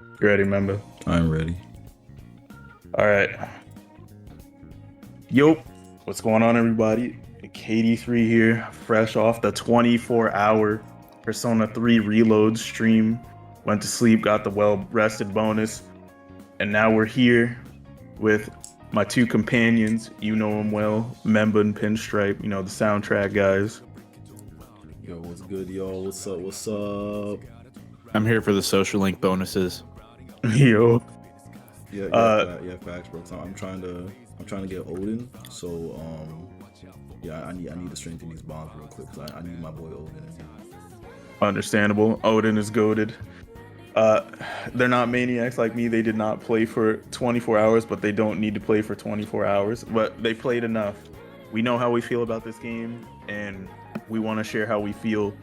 You ready, member? I'm ready. All right. Yo, what's going on, everybody? KD3 here, fresh off the 24-hour Persona 3 Reload stream. Went to sleep, got the well-rested bonus, and now we're here with my two companions. You know them well, Memba and Pinstripe. You know the soundtrack guys. Yo, what's good, y'all? What's up? What's up? I'm here for the social link bonuses. Yo, Yeah, facts, bro. I'm trying to get Odin. So, yeah, I need to strengthen these bonds real quick. 'Cause I need my boy Odin in here. understandable. Odin is goated. They're not maniacs like me. They did not play for 24 hours, but they don't need to play for 24 hours. But they played enough. We know how we feel about this game, and we want to share how we feel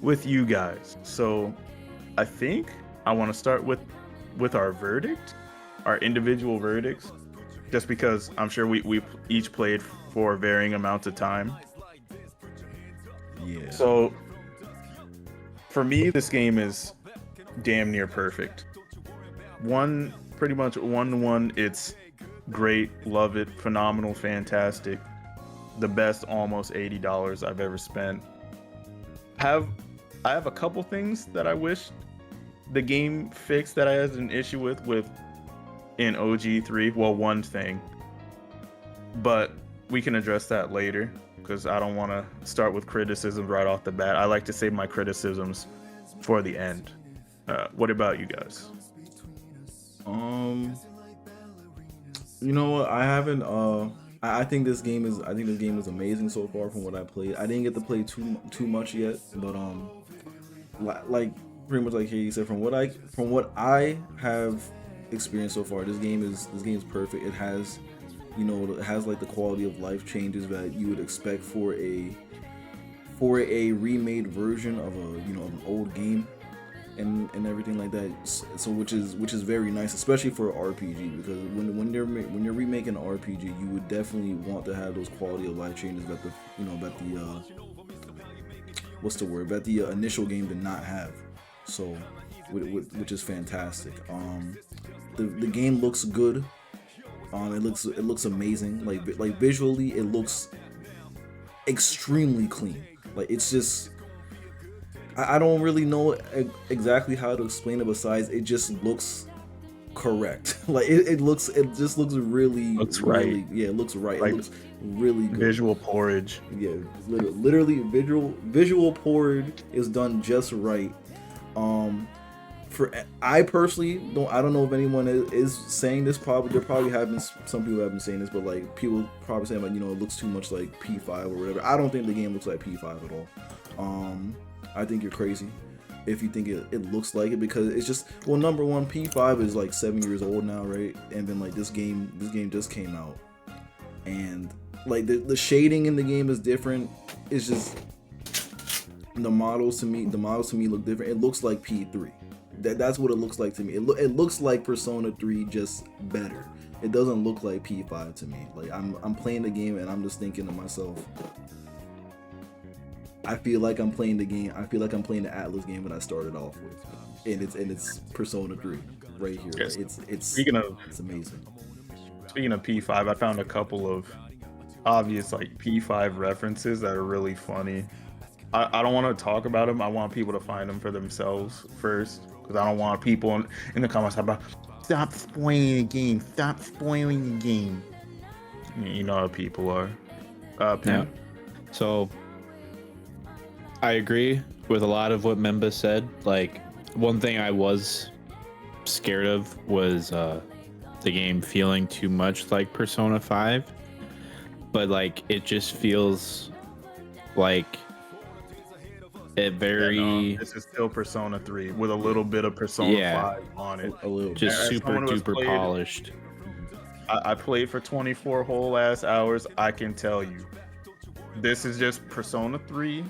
with you guys. So I think I want to start with our verdict, our individual verdicts, just because I'm sure we've each played for varying amounts of time. Yeah. So for me, this game is damn near perfect. Pretty much 1-1. It's great, love it, phenomenal, fantastic. The best almost $80 I've ever spent. I have a couple things that I wish the game fixed that I had an issue with in OG3. Well, one thing, but we can address that later because I don't want to start with criticisms right off the bat. I like to save my criticisms for the end. What about you guys? You know what? I haven't. I think this game is. I think this game is amazing so far from what I played. I didn't get to play too much yet, but like pretty much like he said, from what I have experienced so far, this game is perfect. It has, it has like the quality of life changes that you would expect for a remade version of of an old game. And everything like that, so which is very nice, especially for RPG, because when you're remaking an RPG, you would definitely want to have those quality of life changes that the initial game did not have. So, which is fantastic. The game looks good. It looks amazing. Like visually, it looks extremely clean. Like it's just. I don't really know exactly how to explain it. Besides, it just looks correct. Like it just looks really. Looks right. Really, yeah, it looks right. Like it looks really good. Visual porridge. Yeah, literally visual porridge is done just right. I personally don't know if anyone is saying this. There probably have been some people have been saying this, but like people probably saying like it looks too much like P5 or whatever. I don't think the game looks like P5 at all. I think you're crazy if you think it looks like it, because it's just, well, number one, P5 is like 7 years old now, right? And then like this game just came out, and like the shading in the game is different. It's just the models to me look different. It looks like P3. That's what it looks like to me. It looks like Persona 3, just better. It doesn't look like P5 to me. Like I'm playing the game and I'm just thinking to myself, I feel like I'm playing the game. I feel like I'm playing the Atlas game that I started off with, and it's Persona 3 right here. Yes. It's amazing. Speaking of P5, I found a couple of obvious like P5 references that are really funny. I don't want to talk about them. I want people to find them for themselves first, because I don't want people in the comments about stop spoiling the game. Stop spoiling the game. You know how people are. Yeah. So I agree with a lot of what Memba said. Like, one thing I was scared of was the game feeling too much like Persona 5, but like it just feels like it very. This is still Persona 3 with a little bit of Persona 5 on it. A little. Just As super someone who has duper played- polished. I played for 24 whole ass hours. I can tell you, this is just Persona 3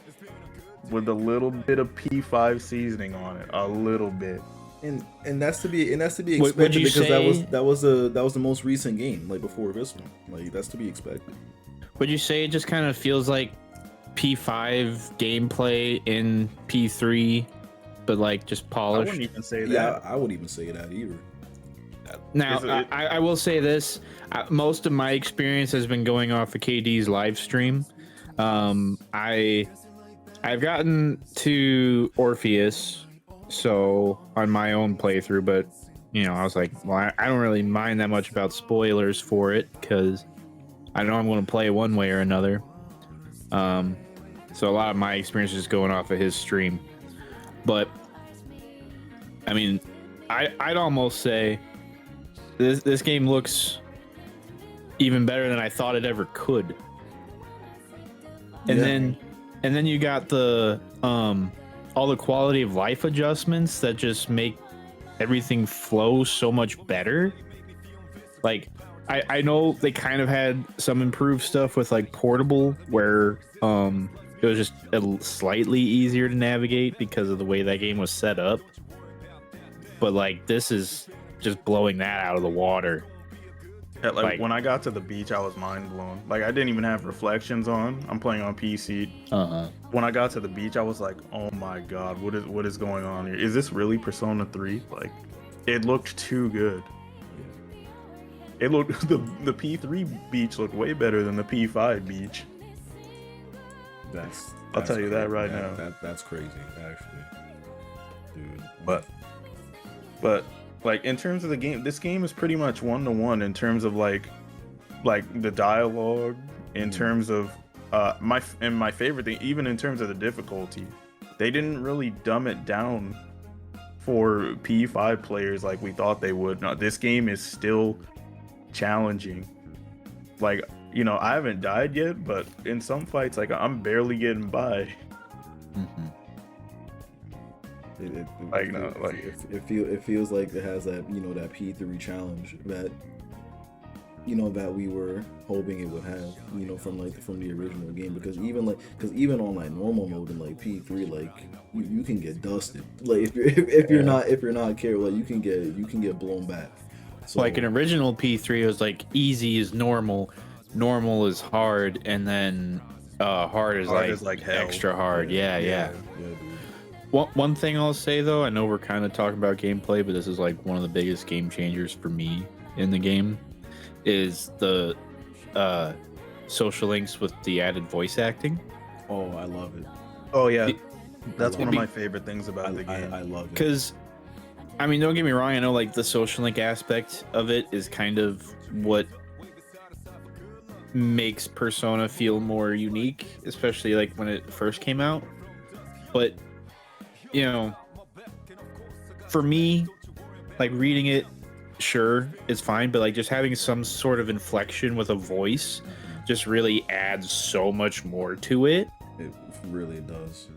with a little bit of P5 seasoning on it, a little bit. And that's to be expected, Would you because say- that was the most recent game, like before this one. Like that's to be expected. Would you say it just kind of feels like P5 gameplay in P3 but like just I polished. wouldn't even say that. Yeah, I wouldn't even say that either. Now, Is it- I will say this: most of my experience has been going off of KD's live stream. I've gotten to Orpheus, so on my own playthrough, but you know, I was like, well, I don't really mind that much about spoilers for it because I know I'm going to play one way or another. So a lot of my experience is going off of his stream, but I mean, I'd almost say this game looks even better than I thought it ever could. And then you got the all the quality of life adjustments that just make everything flow so much better. Like I know they kind of had some improved stuff with like portable where it was just slightly easier to navigate because of the way that game was set up. But like this is just blowing that out of the water. Yeah, like Like- when I got to the beach, I was mind blown. Like I didn't even have reflections on. I'm playing on PC. When I got to the beach, I was like, "Oh my god, what is going on here? Is this really Persona 3?" Like, it looked too good. It looked the P3 beach looked way better than the P5 beach. I'll tell you that right now. That's crazy, actually, dude. But like in terms of the game, this game is pretty much 1-to-1 in terms of like the dialogue, in terms of my favorite thing, even in terms of the difficulty, they didn't really dumb it down for P5 players like we thought they would. No, this game is still challenging. Like, you know, I haven't died yet, but in some fights, like I'm barely getting by. It feels like it has that, you know, that P3 challenge that, you know, that we were hoping it would have, you know, from the original game, because even on like normal mode in like P3, like you can get dusted, like if you're not careful, like you can get blown back. So Like an original P3, it was like easy is normal is hard, and then hard is like hell. extra hard. Yeah. dude. One thing I'll say though, I know we're kind of talking about gameplay, but this is like one of the biggest game changers for me in the game, is the social links with the added voice acting. Oh, I love it. Oh yeah, It- that's one of be- my favorite things about the game. I love it. Because, I mean, don't get me wrong, I know like the social link aspect of it is kind of what makes Persona feel more unique, especially like when it first came out. But, you know, for me, like reading it, sure, it's fine, but like just having some sort of inflection with a voice just really adds so much more to it. It really does.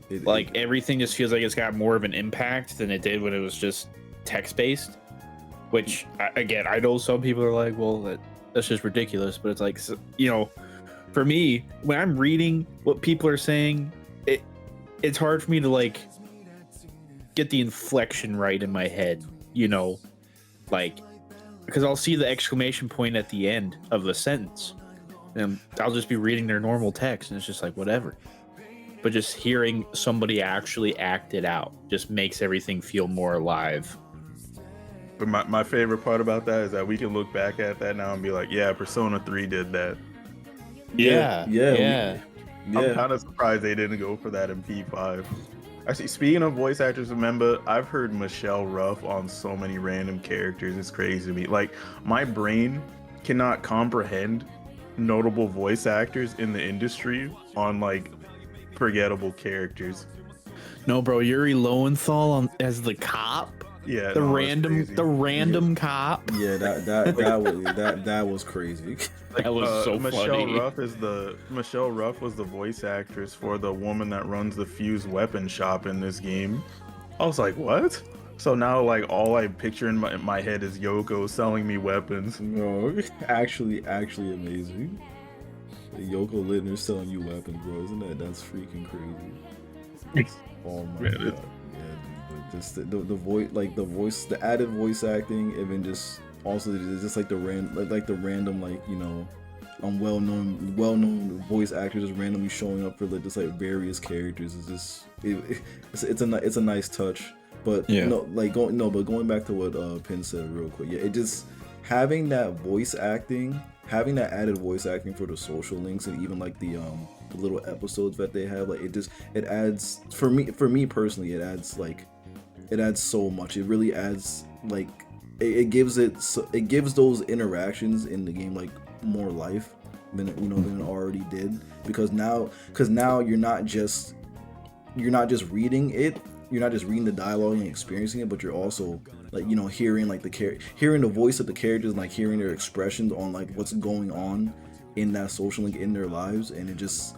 Like everything just feels like it's got more of an impact than it did when it was just text-based, which again, I know some people are like, well, that's just ridiculous, but it's like, you know, for me, when I'm reading what people are saying, it's hard for me to like get the inflection right in my head, you know, like, because I'll see the exclamation point at the end of the sentence and I'll just be reading their normal text and it's just like whatever. But just hearing somebody actually act it out just makes everything feel more alive. But my favorite part about that is that we can look back at that now and be like, yeah, Persona 3 did that. Yeah. I'm kind of surprised they didn't go for that in P5. Actually, speaking of voice actors, remember, I've heard Michelle Ruff on so many random characters. It's crazy to me. Like, my brain cannot comprehend notable voice actors in the industry on, like, forgettable characters. No, bro, Yuri Lowenthal as the cop. Yeah, The no, it's random crazy. cop. Yeah, that was crazy. That was so funny. Michelle Ruff was the voice actress for the woman that runs the fused weapon shop in this game. I was like, what? So now, like, all I picture in my head is Yoko selling me weapons. No, actually amazing. Yoko Littner selling you weapons, bro. Isn't that's freaking crazy? Oh my god. Yeah, dude. But just the voice, like the added voice acting, and then just also just like the random, like you know, well-known voice actors just randomly showing up for like just like various characters is just it's a nice touch. But Yeah. but going back to what Pin said real quick, yeah, it just having that added voice acting for the social links and even like the little episodes that they have, like it adds for me personally, it adds so much. It really adds like it gives those interactions in the game like more life than it already did, because now you're not just reading it. You're not just reading the dialogue and experiencing it, but you're also like hearing like hearing the voice of the characters and like hearing their expressions on like what's going on in that social link in their lives, and it just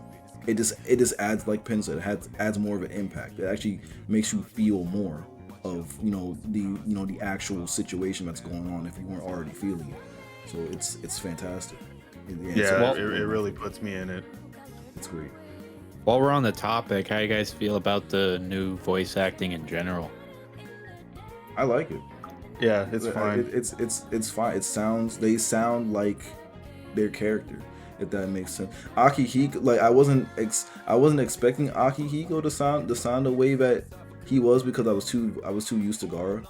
adds, like Penn said, it adds more of an impact. It actually makes you feel more of the actual situation that's going on if you weren't already feeling it. So it's fantastic. Yeah, it really puts me in it. It's great. While we're on the topic, how you guys feel about the new voice acting in general? I like it. Yeah, it's fine. It's fine. They sound like their character, if that makes sense. Akihiko, like I wasn't expecting Akihiko to sound the way that he was, because I was too used to Gaara.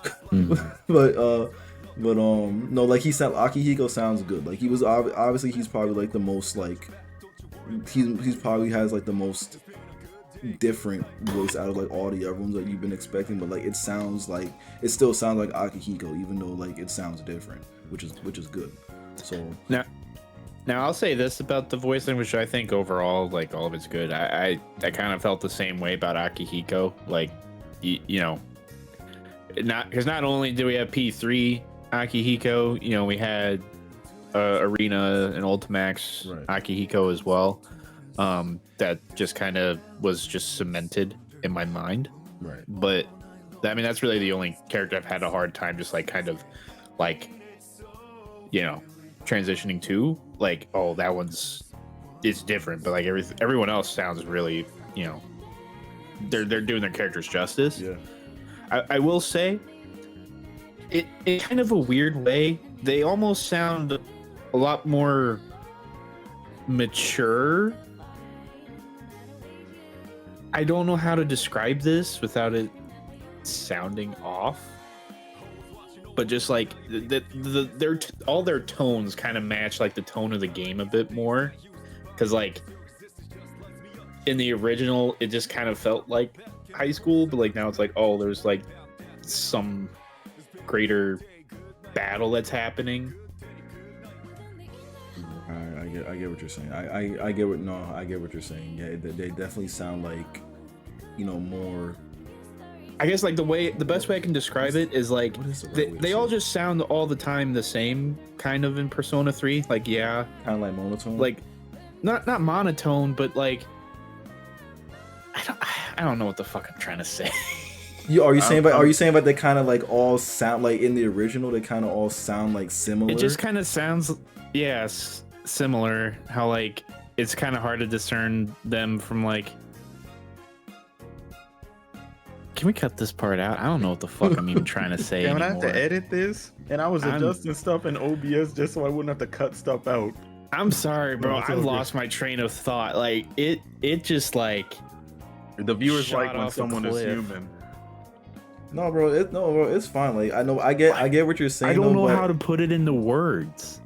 but no, like Akihiko sounds good. Like he was obviously he's probably like the most like he's probably has like the most different voice out of like all the other ones that you've been expecting, but like it still sounds like Akihiko, even though like it sounds different, which is good. So now I'll say this about the voicing, which I think overall like all of it's good. I kind of felt the same way about Akihiko, like not only do we have P3 Akihiko, we had Arena and Ultimax Akihiko as well. That just kind of was just cemented in my mind. Right. But I mean, that's really the only character I've had a hard time just like kind of like, transitioning to, like, oh, that it's different, but like everyone else sounds really, they're doing their characters justice. Yeah. I will say it in kind of a weird way, they almost sound a lot more mature. I don't know how to describe this without it sounding off, but just like all their tones kind of match like the tone of the game a bit more, because like in the original it just kind of felt like high school, but like now it's like, oh, there's like some greater battle that's happening. I get what you're saying. I get what you're saying. Yeah, they definitely sound like, more. I guess like the best way I can describe it is like they all just sound all the time the same, kind of in Persona 3. Like, yeah, kind of like monotone. Like not monotone, but like I don't know what the fuck I'm trying to say. Are you saying about they kind of like all sound like in the original? They kind of all sound like similar. It just kind of sounds, similar. How like it's kind of hard to discern them from like. Can we cut this part out? I don't know what the fuck I'm even trying to say. Damn, anymore. I have to edit this, and I was adjusting stuff in OBS just so I wouldn't have to cut stuff out. I'm sorry, bro. I've lost my train of thought. Like it just like the viewers like when someone is human. No, bro, it's fine. Like I get what you're saying. I don't know how to put it into words.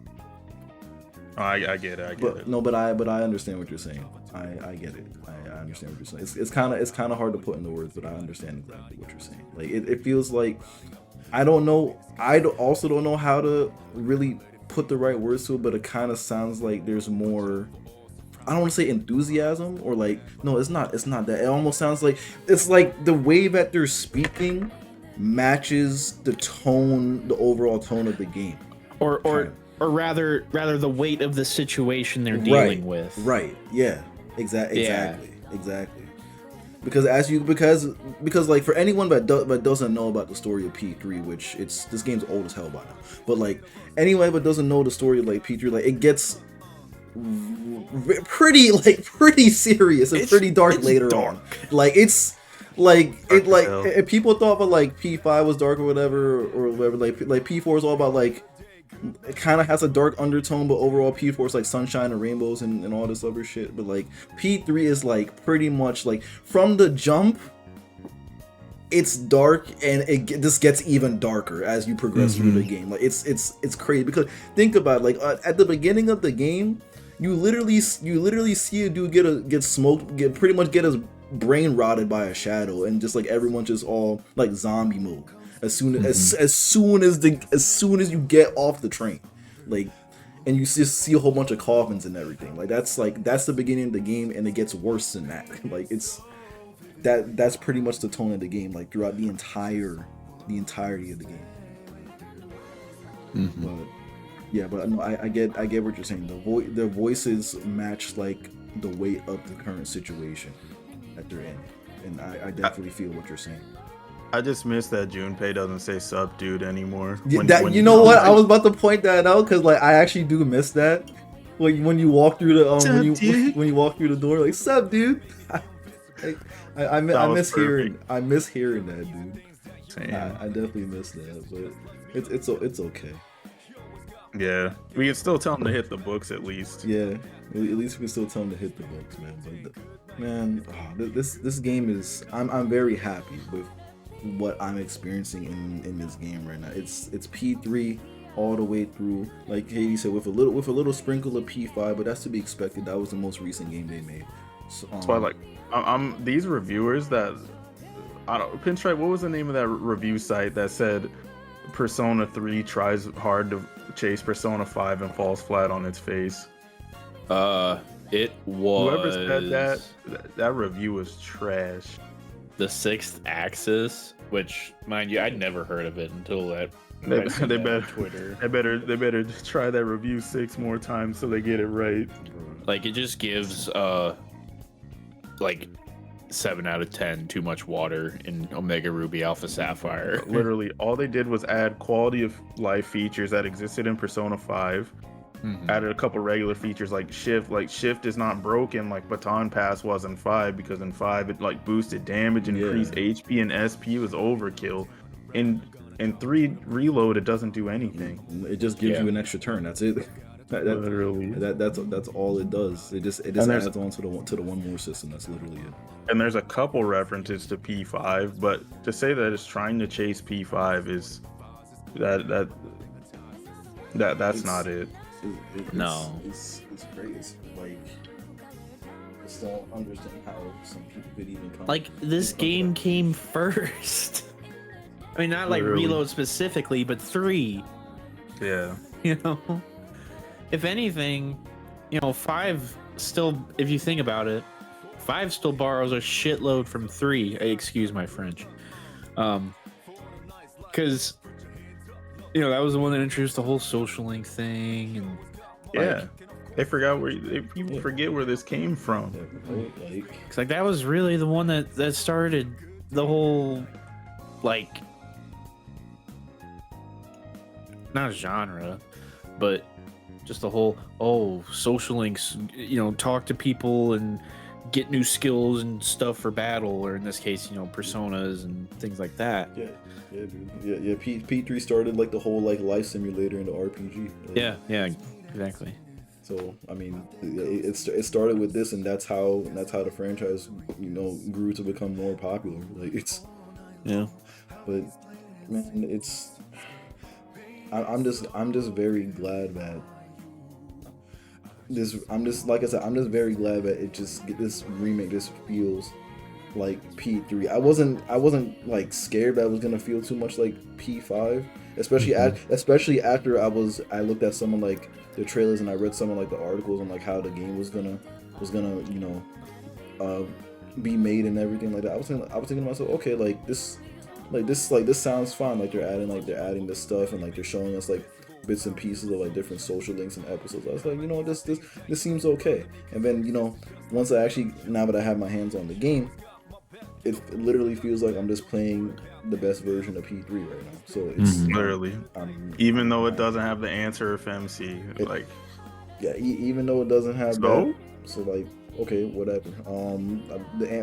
Oh, I get it. But I understand what you're saying. I get it. I understand what you're saying. It's kind of hard to put into words, but I understand exactly what you're saying. Like it feels like I don't know. Also don't know how to really put the right words to it, but it kind of sounds like there's more. I don't want to say enthusiasm or like, no, it's not that. It almost sounds like it's like the way that they're speaking matches the overall tone of the game. Or rather the weight of the situation they're dealing with. Right. Yeah. Exactly. Because like for anyone that doesn't know about the story of P3, which this game's old as hell by now, but like anyone that doesn't know the story of like P3, like it gets pretty serious and pretty dark later on. Like it's like it like if people thought about like P5 was dark or whatever like P4 is all about like it kind of has a dark undertone, but overall P4 is like sunshine and rainbows and all this other shit. But like P3 is like pretty much like from the jump, it's dark, and this gets even darker as you progress through the game. Like it's crazy because think about it, like at the beginning of the game, you literally see a dude get smoked, pretty much get his brain rotted by a shadow, and just like everyone just all like zombie mode as soon as you get off the train, like, and you just see a whole bunch of coffins and everything. Like that's the beginning of the game, and it gets worse than that. Like that's pretty much the tone of the game, like throughout the entirety of the game. But yeah, but no, I get what you're saying. The voices match like the weight of the current situation that they're in, and I definitely feel what you're saying. I just miss that Junpei doesn't say "sup, dude" anymore. You know what? I was about to point that out because like I actually do miss that. Like when you walk through the when you walk through the door, like "sup, dude." I miss hearing that, dude. I definitely miss that, but it's okay. Yeah, we can still tell him to hit the books at least. Yeah, at least we can still tell him to hit the books, man. But this game is. I'm very happy with what I'm experiencing in this game right now. It's P3 all the way through. Like Katie said, with a little sprinkle of P5, but that's to be expected. That was the most recent game they made. So, that's why, like, I'm these reviewers that I don't. Pinstripe, what was the name of that review site that said Persona 3 tries hard to chase Persona 5 and falls flat on its face? It was whoever said that review was trash. The Sixth Axis, which, mind you, I'd never heard of it until that. They better Twitter. They better try that review 6 more times so they get it right. Like, it just gives like 7 out of 10 too much water in Omega Ruby Alpha Sapphire. Literally, all they did was add quality of life features that existed in Persona 5. Added a couple regular features like shift. Like shift is not broken like Baton Pass was in 5, because in 5 it like boosted damage, increased HP and SP. Was overkill. In 3 reload, it doesn't do anything. It just gives you an extra turn. That's it. Literally, that's all it does. It just adds on to the one more system. That's literally it. And there's a couple references to P5, but to say that it's trying to chase P5 is that's not it. No, it's crazy. Like, I just don't understand how some people could even come. Like, this game came first. I mean, not like Reload specifically, but 3. Yeah. You know, if anything, 5 still, if you think about it, 5 still borrows a shitload from 3. Excuse my French. Because that was the one that introduced the whole social link thing, and they forgot people forget where this came from. It's like that was really the one that started the whole, like, not a genre, but just the whole social links. Talk to people and get new skills and stuff for battle, or in this case, personas and things like that. Yeah, dude. Yeah. P3 started like the whole like life simulator in the RPG. Yeah, exactly. So I mean, it started with this, and that's how the franchise grew to become more popular. Like but man, I'm just very glad that I'm just very glad that this remake just feels like P3. I wasn't like scared that I was gonna feel too much like P5, especially after I looked at some of like the trailers, and I read some of like the articles on like how the game was gonna be made and everything like that. I was thinking to myself, okay, this sounds fun. Like they're adding this stuff, and like they're showing us like bits and pieces of like different social links and episodes. I was like, this seems okay. And then once now that I have my hands on the game, it literally feels like I'm just playing the best version of P3 right now. So it's literally, even though it doesn't have the answer FMC, even though it doesn't have that. So like, okay, whatever.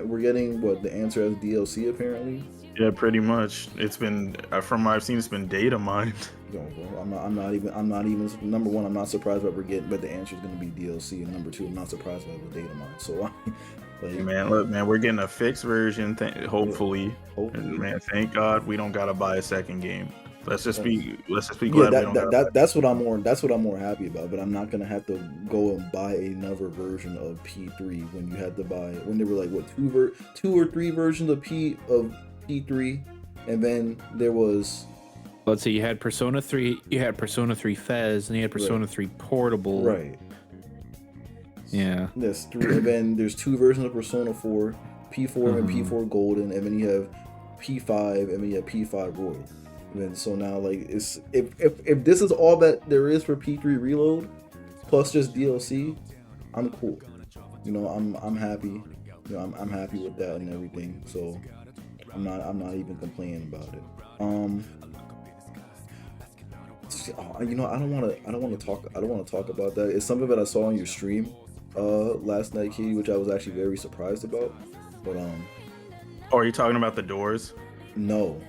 We're getting the answer as DLC apparently. Yeah, pretty much. It's been from what I've seen, it's been data mined. Yo, bro, I'm not even. Number one, I'm not surprised that we're getting, but the answer is going to be DLC. And number two, I'm not surprised by the data mine. So, like, Man, look, man, we're getting a fixed version. Hopefully, hopefully. and man, thank God we don't gotta buy a second game. Let's just be Yeah, glad we don't gotta. that's what I'm more happy about. But I'm not gonna have to go and buy another version of P3 when you had to buy when there were like what two or three versions of P3, and then there was. Let's see, you had Persona 3, you had Persona 3 Fez, and you had Persona 3 Portable. Right. Yeah. There's three, and then there's two versions of Persona 4, P4 and P4 Golden, and then you have P5, and then you have P5 Royal. And then so now, like, it's if this is all that there is for P3 Reload, plus just DLC, I'm cool. You know, I'm happy. You know, I'm happy with that and everything. So I'm not even complaining about it. You know, I don't want to talk about that. It's something that I saw on your stream last night, Key, which I was actually very surprised about. But Oh, are you talking about the doors? no.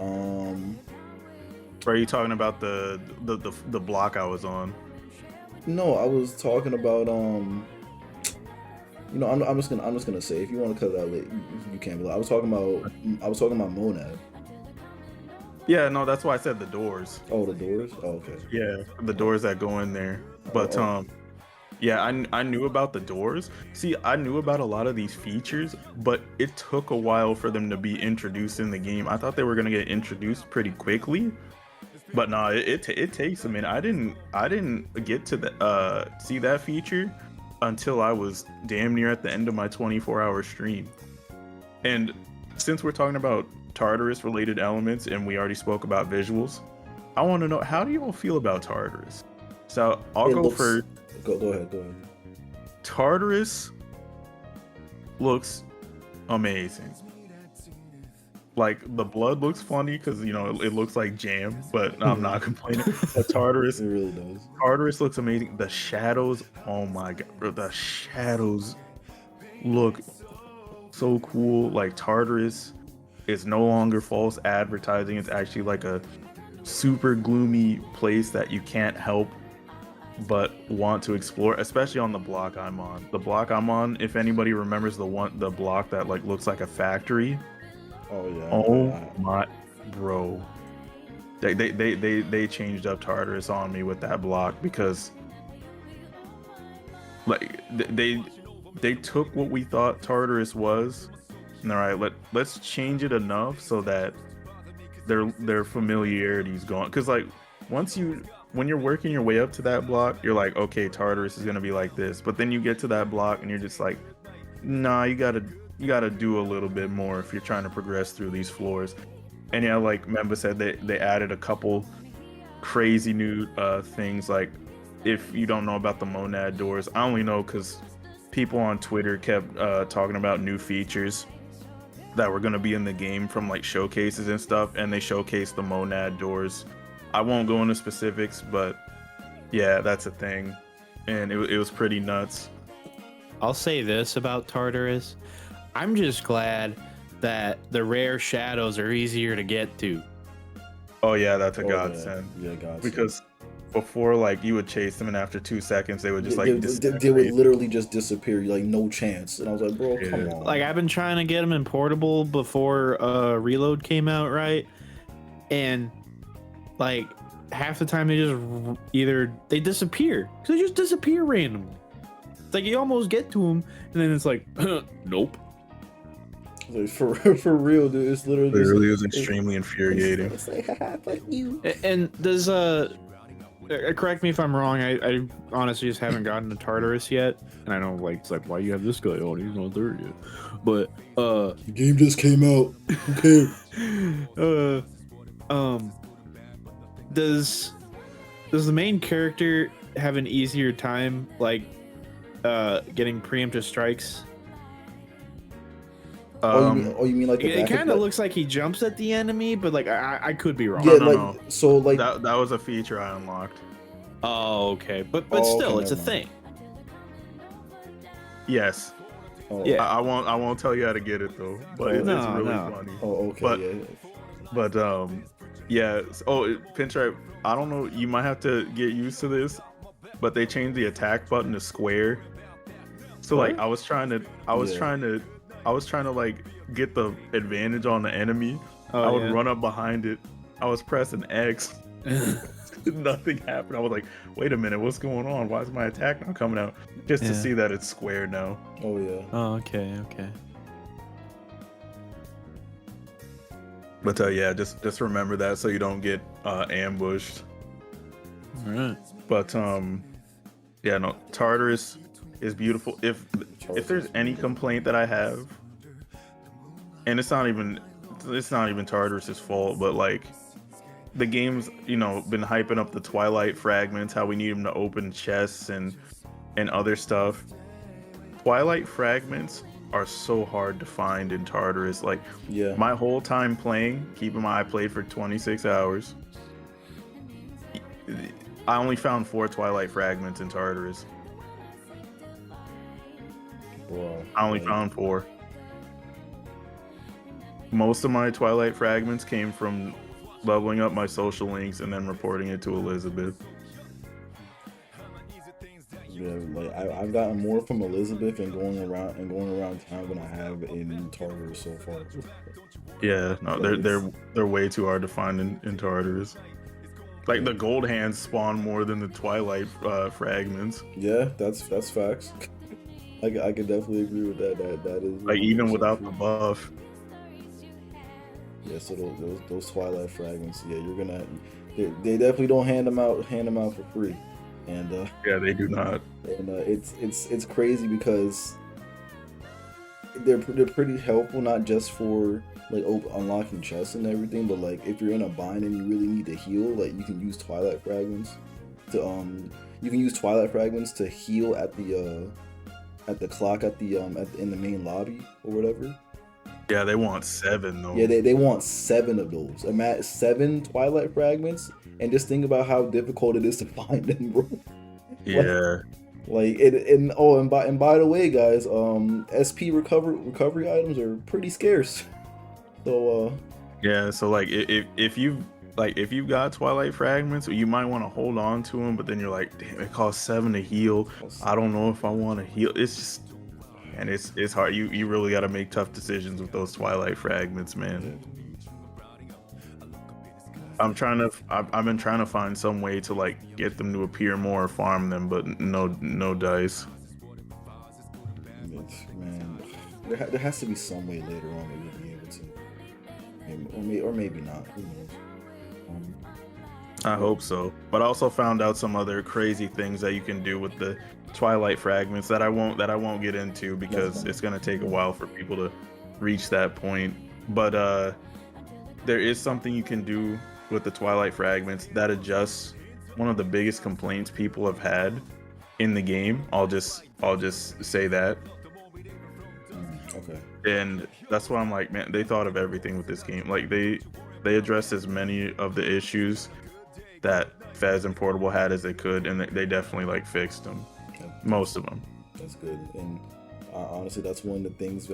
Or are you talking about the block I was on? No, I was talking about you know, I'm just gonna say, if you want to cut it out later, you can. But I was talking about Monad. Yeah, no, that's why I said the doors. Oh, the doors. Oh, okay. Yeah, the doors that go in there. But yeah, I knew about the doors. See, I knew about a lot of these features, but it took a while for them to be introduced in the game. I thought they were gonna get introduced pretty quickly, but no, it takes a minute. I didn't get to see that feature until I was damn near at the end of my 24-hour stream. And since we're talking about Tartarus related elements and we already spoke about visuals, I want to know, how do you all feel about Tartarus? So I'll go first. Go ahead. Tartarus looks amazing. Like, the blood looks funny because, you know, it looks like jam, but I'm not complaining. But Tartarus, It really does. Tartarus looks amazing. The shadows, oh my god, bro, the shadows look so cool. Like, Tartarus is no longer false advertising. It's actually like a super gloomy place that you can't help but want to explore, especially on the block I'm on. The block I'm on, if anybody remembers the block that like looks like a factory. Oh yeah. Oh my, bro. They changed up Tartarus on me with that block, because like they took what we thought Tartarus was, and all right, let's change it enough so that their familiarity is gone. Because like when you're working your way up to that block, you're like, okay, Tartarus is gonna be like this, but then you get to that block and you're just like, nah, you gotta do a little bit more if you're trying to progress through these floors. And yeah, like Memba said, they added a couple crazy new things. Like, if you don't know about the Monad doors, I only know because people on Twitter kept talking about new features that were going to be in the game from like showcases and stuff, and they showcased the Monad doors. I won't go into specifics, but yeah, that's a thing, and it was pretty nuts. I'll say this about Tartarus. I'm just glad that the rare shadows are easier to get to. Oh yeah, that's a godsend. Yeah, godsend. Because before, like, you would chase them and after 2 seconds they would just like they would literally just disappear, like no chance. And I was like, bro, come on. Like, I've been trying to get them in portable before Reload came out, right? And like half the time they just they disappear. So they just disappear randomly. It's like you almost get to them and then it's like, nope. Like, for real, dude, it's literally. It really is extremely infuriating. It's like, fuck you. And does correct me if I'm wrong. I honestly just haven't gotten to Tartarus yet, and I know, like, it's like, why you have this guy on? He's not there yet. But the game just came out. Who cares? Does the main character have an easier time, like, getting preemptive strikes? You mean like it kind of looks like he jumps at the enemy, but like I could be wrong. Yeah, no. So like that was a feature I unlocked. Oh, okay, but still, okay, it's a never mind. thing. Yes, Oh, Yeah. I won't tell you how to get it though, but it's really No. funny. Oh, okay. But yeah. but yeah. Pinstripe. I don't know. You might have to get used to this, but they changed the attack button to square. So like What? I was trying to like get the advantage on the enemy. Oh, I would yeah. run up behind it. I was pressing X. Nothing happened. I was like, wait a minute, what's going on? Why is my attack not coming out? Just to Yeah. see that it's square now. Oh yeah. Oh, okay. But yeah, just remember that so you don't get ambushed. All right. But yeah, no, Tartarus is beautiful. If there's any complaint that I have, and it's not even Tartarus's fault, but like the game's been hyping up the Twilight fragments, how we need them to open chests and other stuff. Twilight fragments are so hard to find in Tartarus. Like, Yeah. my whole time playing, I played for 26 hours. I only found 4 Twilight fragments in Tartarus. Bro, I only found 4. Most of my Twilight fragments came from leveling up my social links and then reporting it to Elizabeth. Yeah, like I've gotten more from Elizabeth and going around town than I have in Tartarus so far. Yeah, no, they're way too hard to find in Tartarus. Like the gold hands spawn more than the Twilight fragments. Yeah, that's facts. I could definitely agree with that. That is Like even without true. the buff. Yeah, so those Twilight fragments, yeah, they definitely don't hand them out for free, and Yeah, they do not. and it's crazy because they're pretty helpful, not just for like unlocking chests and everything, but like if you're in a bind and you really need to heal, like you can use Twilight fragments to heal at the clock in the main lobby or whatever. Yeah, they want 7 though. Yeah, they want 7 of those. 7 Twilight fragments, and just think about how difficult it is to find them, bro. Yeah. Like and by the way, guys, SP recovery items are pretty scarce. So Yeah, so like if you've got Twilight fragments, you might want to hold on to them, but then you're like, damn, it costs 7 to heal. I don't know if I want to heal. It's just, and it's hard. You really got to make tough decisions with those Twilight fragments, man. I've been trying to find some way to like get them to appear more or farm them, but no dice. man, there has to be some way later on that you'll be able to, or maybe not. Who knows? I hope so. But I also found out some other crazy things that you can do with the Twilight fragments that I won't get into because it's gonna take a while for people to reach that point. But there is something you can do with the Twilight fragments that adjusts one of the biggest complaints people have had in the game. I'll just say that. Okay. And that's why I'm like, man, they thought of everything with this game. Like they addressed as many of the issues that Fez and Portable had as they could, and they definitely like fixed them. Most of them. That's good. And honestly, that's one of the things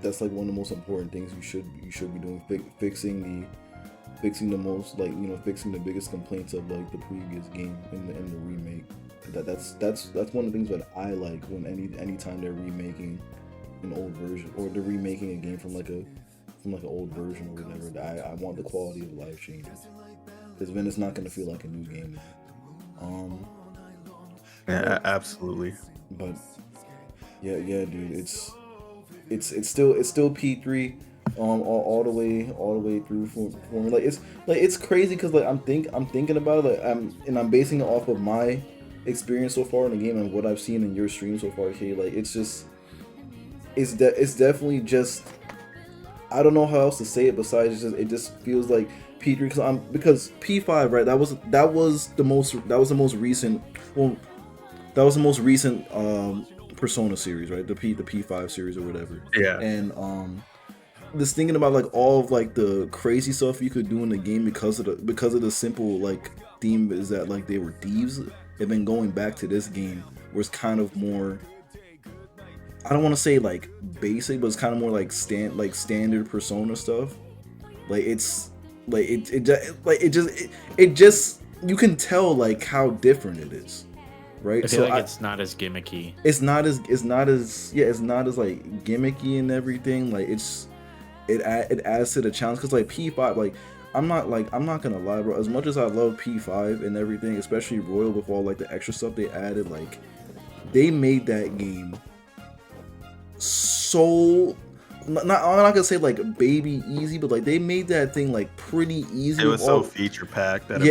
that's like one of the most important things you should be doing, fixing the most, like, fixing the biggest complaints of like the previous game in the remake. That's one of the things that I like when anytime they're remaking an old version, or they're remaking a game from like an old version or whatever. I want the quality of life changes, because then it's not going to feel like a new game. Yeah, absolutely. But yeah, dude, it's still P3, all the way through for me. Like it's crazy because like I'm thinking about it, like I'm basing it off of my experience so far in the game and what I've seen in your stream so far. Okay, like it's definitely just, I don't know how else to say it besides it just feels like P3 because P5, right? That was the most recent. Well, that was the most recent Persona series, right? The P5 series or whatever. Yeah. And just thinking about like all of like the crazy stuff you could do in the game because of the simple like theme is that like they were thieves, and then going back to this game where it's kind of more I don't want to say like basic, but it's kind of more like standard Persona stuff. Like it's like it just you can tell like how different it is, right? I feel like it's not as gimmicky. It's not as like gimmicky and everything. Like it adds to the challenge because like P5, like I'm not gonna lie, bro. As much as I love P5 and everything, especially Royal with all like the extra stuff they added, like they made that game so I'm not gonna say like baby easy, but like they made that thing like pretty easy. It was so feature packed. That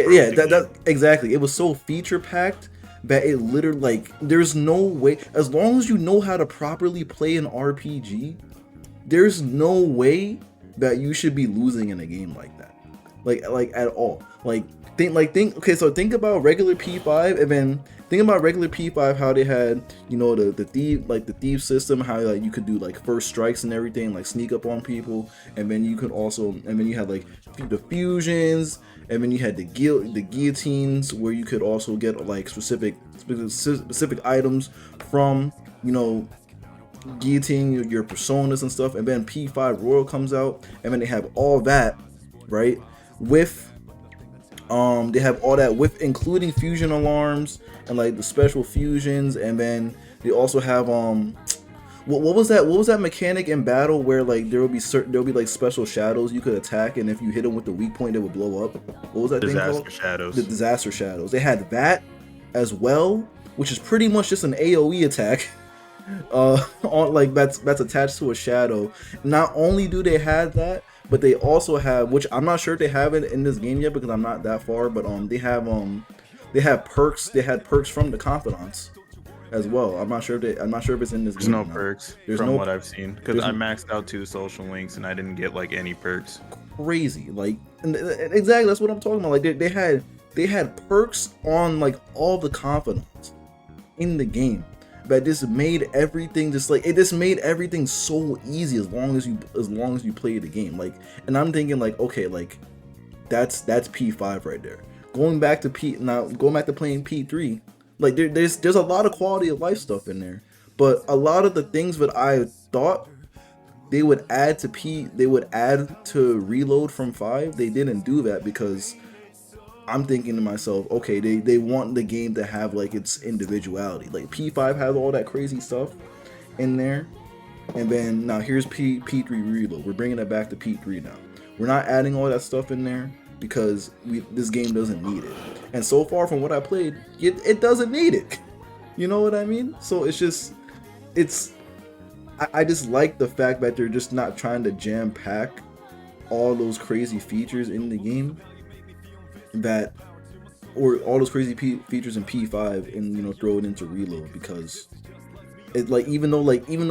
exactly. It was so feature packed that it literally like there's no way, as long as you know how to properly play an RPG, there's no way that you should be losing in a game like that, like at all. Think okay, so think about regular P5 and then think about regular P5 how they had, you know, the thief system, how like you could do like first strikes and everything, like sneak up on people, and then you could also, and then you had like the fusions, and then you had the guillotines where you could also get like specific items from, you know, guillotine your personas and stuff. And then P5 Royal comes out, and then they have all that, right, with they have all that with including fusion alarms and like the special fusions. And then they also have what was that mechanic in battle where like there'll be like special shadows you could attack, and if you hit them with the weak point they would blow up. What was that thing called? Disaster shadows. The disaster shadows. They had that as well, which is pretty much just an AoE attack on like that's attached to a shadow. Not only do they have that, but they also have, which I'm not sure if they have it in this game yet because I'm not that far, but they have perks. They had perks from the confidants as well. I'm not sure if it's in this There's game. no perks from what I've seen, because I maxed out 2 social links and I didn't get like any perks. Crazy, like exactly, that's what I'm talking about. Like they had perks on like all the confidants in the game. That just made everything made everything so easy as long as you play the game. Like, and I'm thinking like, okay, like that's P5 right there. Going back to playing P3, like there's a lot of quality of life stuff in there, but a lot of the things that I thought they would add to Reload from 5, they didn't do that because I'm thinking to myself, okay, they want the game to have like its individuality. Like P5 has all that crazy stuff in there, and then now here's P3 Reload. We're bringing it back to P3 now. We're not adding all that stuff in there because this game doesn't need it. And so far from what I played, it doesn't need it. You know what I mean? So I just like the fact that they're just not trying to jam pack all those crazy features in the game. Or all those crazy features in P5 and, you know, throw it into Reload, because it like even though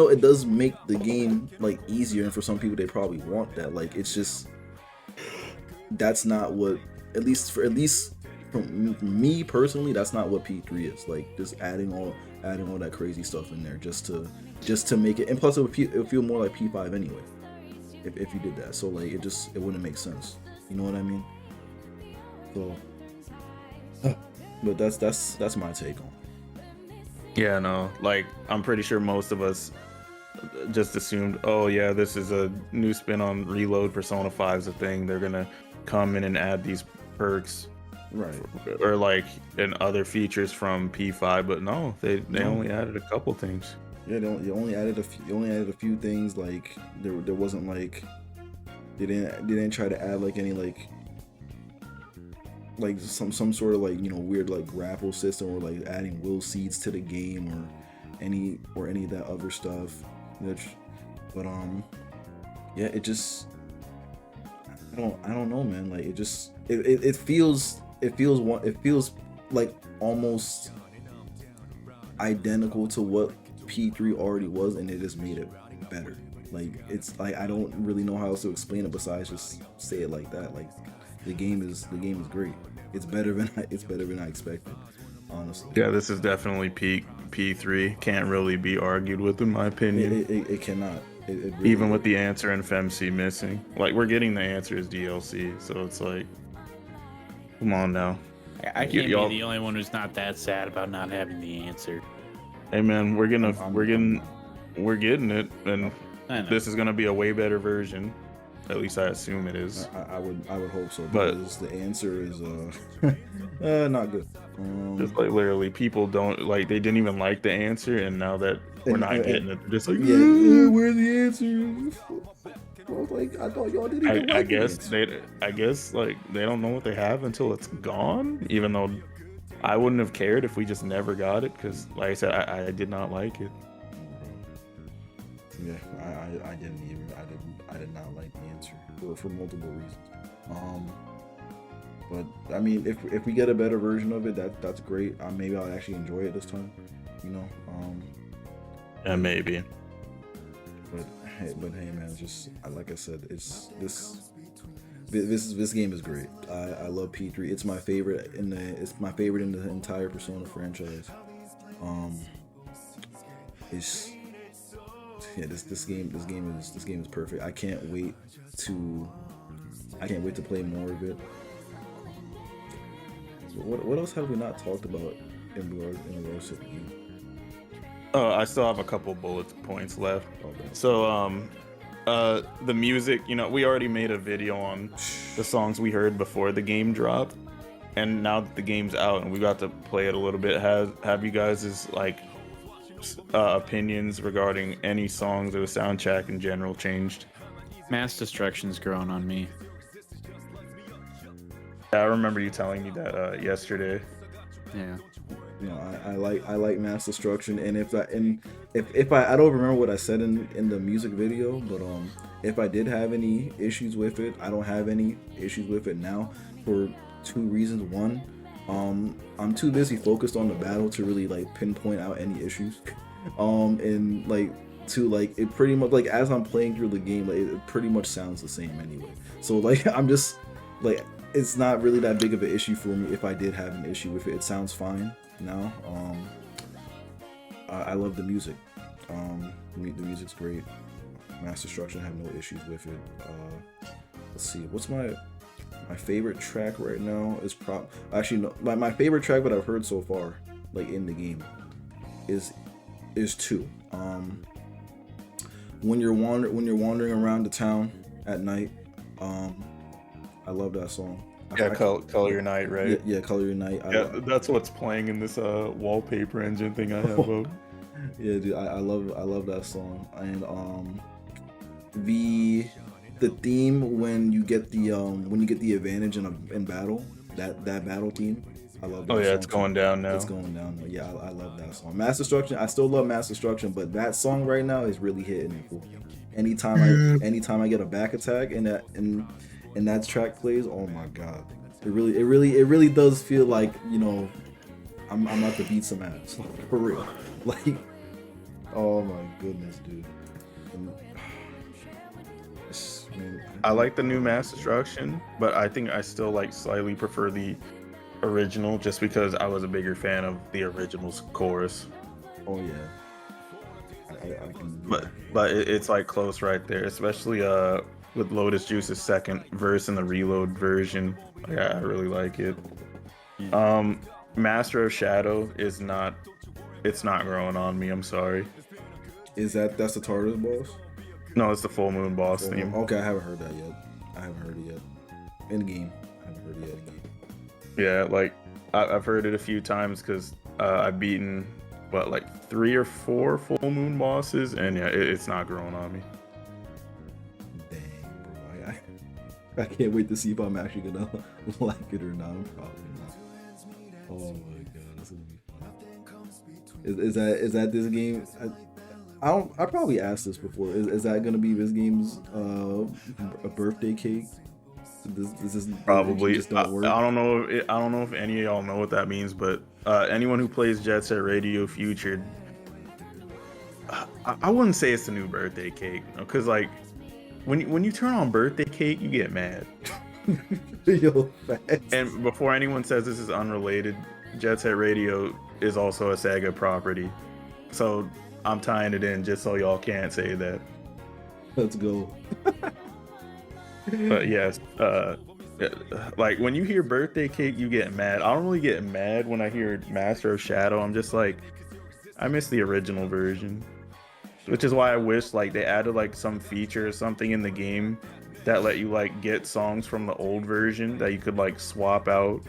it does make the game like easier, and for some people they probably want that, like it's just that's not what, at least from me personally, that's not what P3 is. Like just adding all that crazy stuff in there just to make it, and plus it would feel more like P5 anyway if you did that. So like it wouldn't make sense. You know what I mean? So, but that's my take on it. Yeah, no, like I'm pretty sure most of us just assumed, oh yeah, this is a new spin on Reload. Persona 5's a thing. They're gonna come in and add these perks, right? Or like and other features from P5, but no, they only added a couple things. Yeah, they only added a few things. Like there wasn't like they didn't try to add like any like some sort of like, you know, weird like grapple system, or like adding will seeds to the game, or any of that other stuff. But yeah, it just I don't know, man. Like it feels like almost identical to what P3 already was, and it just made it better. Like it's like I don't really know how else to explain it besides just say it like that. Like the game is great. It's better than I expected, honestly. Yeah, this is definitely peak P3. Can't really be argued with, in my opinion. It cannot. It really even with the answer and FemC missing. Like we're getting the answer as DLC, so it's like, come on now. I can't be the only one who's not that sad about not having the answer. Hey man, we're getting we're getting it, and I know. this is gonna be a way better version. At least I assume it is. I would hope so, But- because the answer is not good. Just like literally, people don't like. They didn't even like the answer, and now that we're And- not and- getting it, they're just like, where's the answer? I was like, I thought y'all didn't even I like the guess answer. I guess like they don't know what they have until it's gone. Even though I wouldn't have cared if we just never got it, because like I said, I did not like it. Yeah, I didn't even. I did not like the answer for multiple reasons. But I mean, if we get a better version of it, that's great. Maybe I'll actually enjoy it this time. You know. And maybe. But hey, man, it's just like I said, it's this game is great. I love P3. It's my favorite in the entire Persona franchise. It's yeah, this game is perfect. I can't wait to play more of it. What else have we not talked about in regards to the game? I still have a couple bullet points left. Okay. So, the music, we already made a video on the songs we heard before the game dropped, and now that the game's out and we got to play it a little bit, have you guys' like opinions regarding any songs or the soundtrack in general changed? Mass destruction's growing on me. I remember you telling me that yesterday. Yeah. You know, I like Mass Destruction, and if I don't remember what I said in the music video, but if I did have any issues with it, I don't have any issues with it now for two reasons. One, I'm too busy focused on the battle to really like pinpoint out any issues. And like two, like it pretty much like as I'm playing through the game, like it pretty much sounds the same anyway. So like I'm just like it's not really that big of an issue for me if I did have an issue with it. It sounds fine now. I love the music. The music's great. Mass Destruction, I have no issues with it. Let's see, what's my favorite track right now is actually no, my favorite track that I've heard so far, like in the game, is two. When you're wandering around the town at night, I love that song. Yeah, Color Your Night, right? Yeah, Color Your Night. That's what's playing in this Wallpaper Engine thing I have up. Yeah, dude, I love that song. And the theme when you get the advantage in battle, that battle theme, I love that. Oh yeah, song it's going down now. It's going down now. Yeah, I love that song. Mass Destruction, I still love Mass Destruction, but that song right now is really hitting it for me. Anytime I get a back attack and that track plays, oh my god, it really does feel like, you know, I'm about to beat some ass for real. Like, oh my goodness, dude. I like the new Mass Destruction, but I think I still like slightly prefer the original just because I was a bigger fan of the original's chorus. Oh yeah. I can, but it's like close right there, especially with Lotus Juice's second verse in the Reload version. Like, I really like it. Master of Shadow it's not growing on me. I'm sorry. That's the Tartarus boss? No, it's the Full Moon boss theme. Okay, I haven't heard that yet. I haven't heard it yet. In the game. I haven't heard it yet in the game. Yeah, like I've heard it a few times because I've beaten like 3 or 4 Full Moon bosses, and yeah, it's not growing on me. Dang, bro. I can't wait to see if I'm actually gonna like it or not. I'm probably not. Oh my god, that's gonna be fun. Is that this game? I probably asked this before. Is that gonna be this game's a birthday cake? This is Probably. just don't work. I don't know if any of y'all know what that means, but anyone who plays Jet Set Radio Future, I wouldn't say it's the new birthday cake, because like when you turn on birthday cake, you get mad. Yo, fast. And before anyone says this is unrelated, Jet Set Radio is also a Sega property, so I'm tying it in just so y'all can't say that. Let's go. But yes, like when you hear birthday cake, you get mad. I don't really get mad when I hear Master of Shadow. I'm just like, I miss the original version. which is why I wish like they added like some feature or something in the game that let you like get songs from the old version that you could like swap out,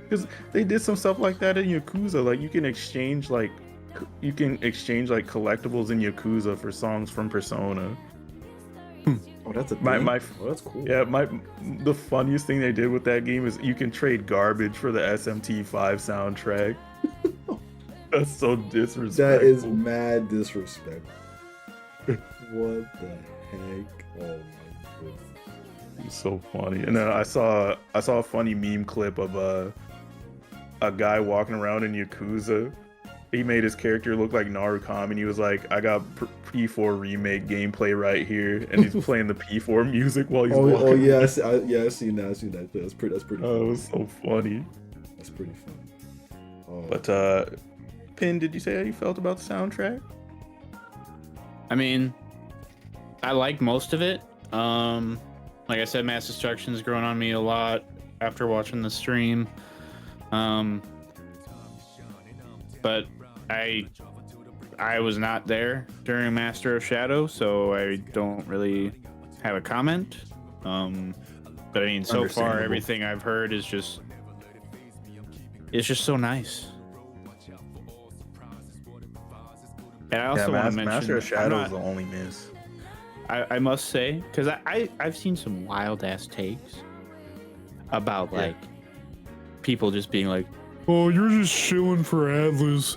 because they did some stuff like that in Yakuza. Like you can exchange like collectibles in Yakuza for songs from Persona. Oh, that's a thing? Oh, that's cool. Yeah, the funniest thing they did with that game is you can trade garbage for the SMT5 soundtrack. That's so disrespectful. That is mad disrespect. What the heck? Oh my goodness. It's so funny. And then I saw a funny meme clip of a guy walking around in Yakuza. He made his character look like Narukami, and he was like, "I got P4 remake gameplay right here," and he's playing the P4 music while he's walking. Oh yeah, I've seen that. That's pretty. Oh, it was so funny. That's pretty funny. Oh. But Pin, did you say how you felt about the soundtrack? I mean, I like most of it. Like I said, Mass Destruction's grown on me a lot after watching the stream. But I was not there during Master of Shadow, so I don't really have a comment. But I mean, so far everything I've heard is just so nice. And I also want to mention Master of Shadow is the only miss. I must say, because I've seen some wild ass takes about like people just being like, "Oh, you're just shilling for Atlas."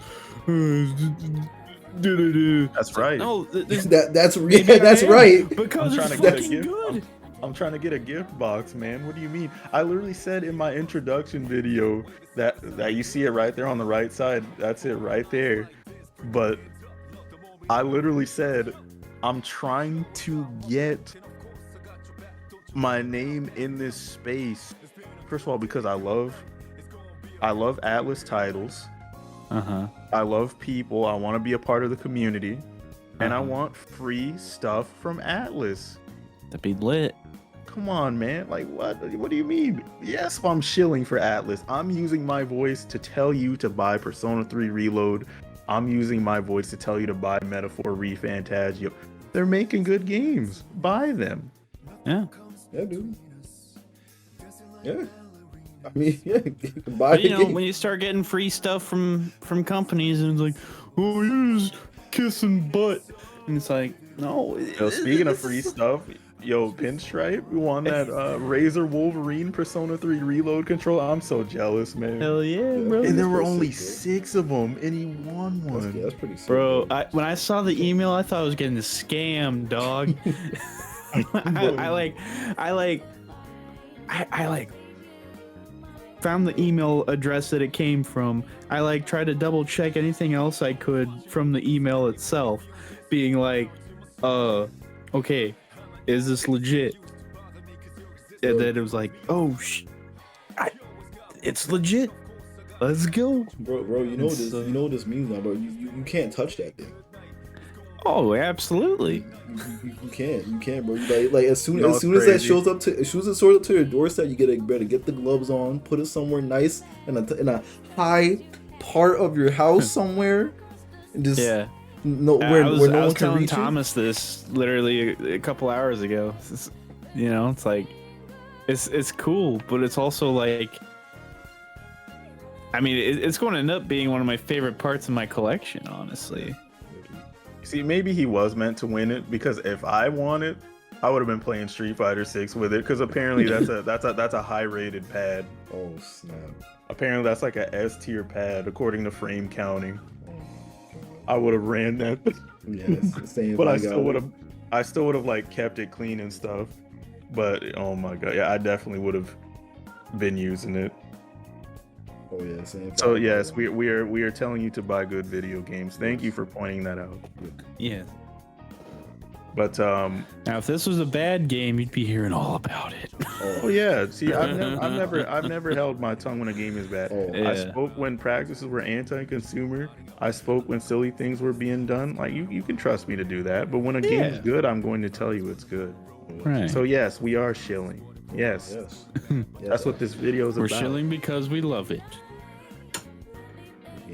That's right. No, that's right. Because I'm it's trying to get a fucking gift. good. I'm trying to get a gift box, man. What do you mean? I literally said in my introduction video that you see it right there on the right side. That's it right there. But I literally said I'm trying to get my name in this space. First of all, because I love Atlas titles. I love people. I want to be a part of the community, and I want free stuff from Atlas. That'd be lit. Come on, man. Like, what do you mean? Yes, I'm shilling for Atlas. I'm using my voice to tell you to buy Persona 3 Reload. I'm using my voice to tell you to buy Metaphor ReFantagio. They're making good games. Buy them. Yeah. Yeah, dude. Yeah. I mean, yeah. But you know, when you start getting free stuff from companies, and it's like, "Oh, you're just kissing butt," and it's like, no. Yo, speaking of free stuff, Pinstripe won that Razor Wolverine Persona 3 Reload controller. I'm so jealous, man. Hell yeah, bro. And there were only 6 of them, and he won one. That's pretty sick, Bro, when I saw the email, I thought I was getting scammed, dog. I found the email address that it came from. I tried to double check anything else I could from the email itself, being like, okay, is this legit? And then it was like, oh, it's legit. Let's go, bro. You know what this means now, bro. You can't touch that thing. Oh, absolutely. You can't, bro. Like as soon as that shows up to your doorstep, you better get the gloves on, put it somewhere nice in a high part of your house somewhere, and just where no I one was can telling reach Thomas this literally a couple hours ago. It's like it's cool, but it's also like, I mean, it's going to end up being one of my favorite parts of my collection, honestly. See, maybe he was meant to win it, because if I won it, I would have been playing Street Fighter 6 with it, because apparently that's a high rated pad. Oh snap! Apparently that's like a S tier pad according to frame counting. I would have ran that. Yeah, but I still would have like kept it clean and stuff. But oh my god, yeah, I definitely would have been using it. Oh yeah, same. So yes, we are telling you to buy good video games. Thank you for pointing that out. Yeah. But now if this was a bad game, you'd be hearing all about it. Oh yeah, see, I've never held my tongue when a game is bad. I spoke when practices were anti-consumer. I spoke when silly things were being done. Like you can trust me to do that. But when a game is good, I'm going to tell you it's good. Right. So yes, we are shilling. Yes. That's what this video is about. We're shilling because we love it.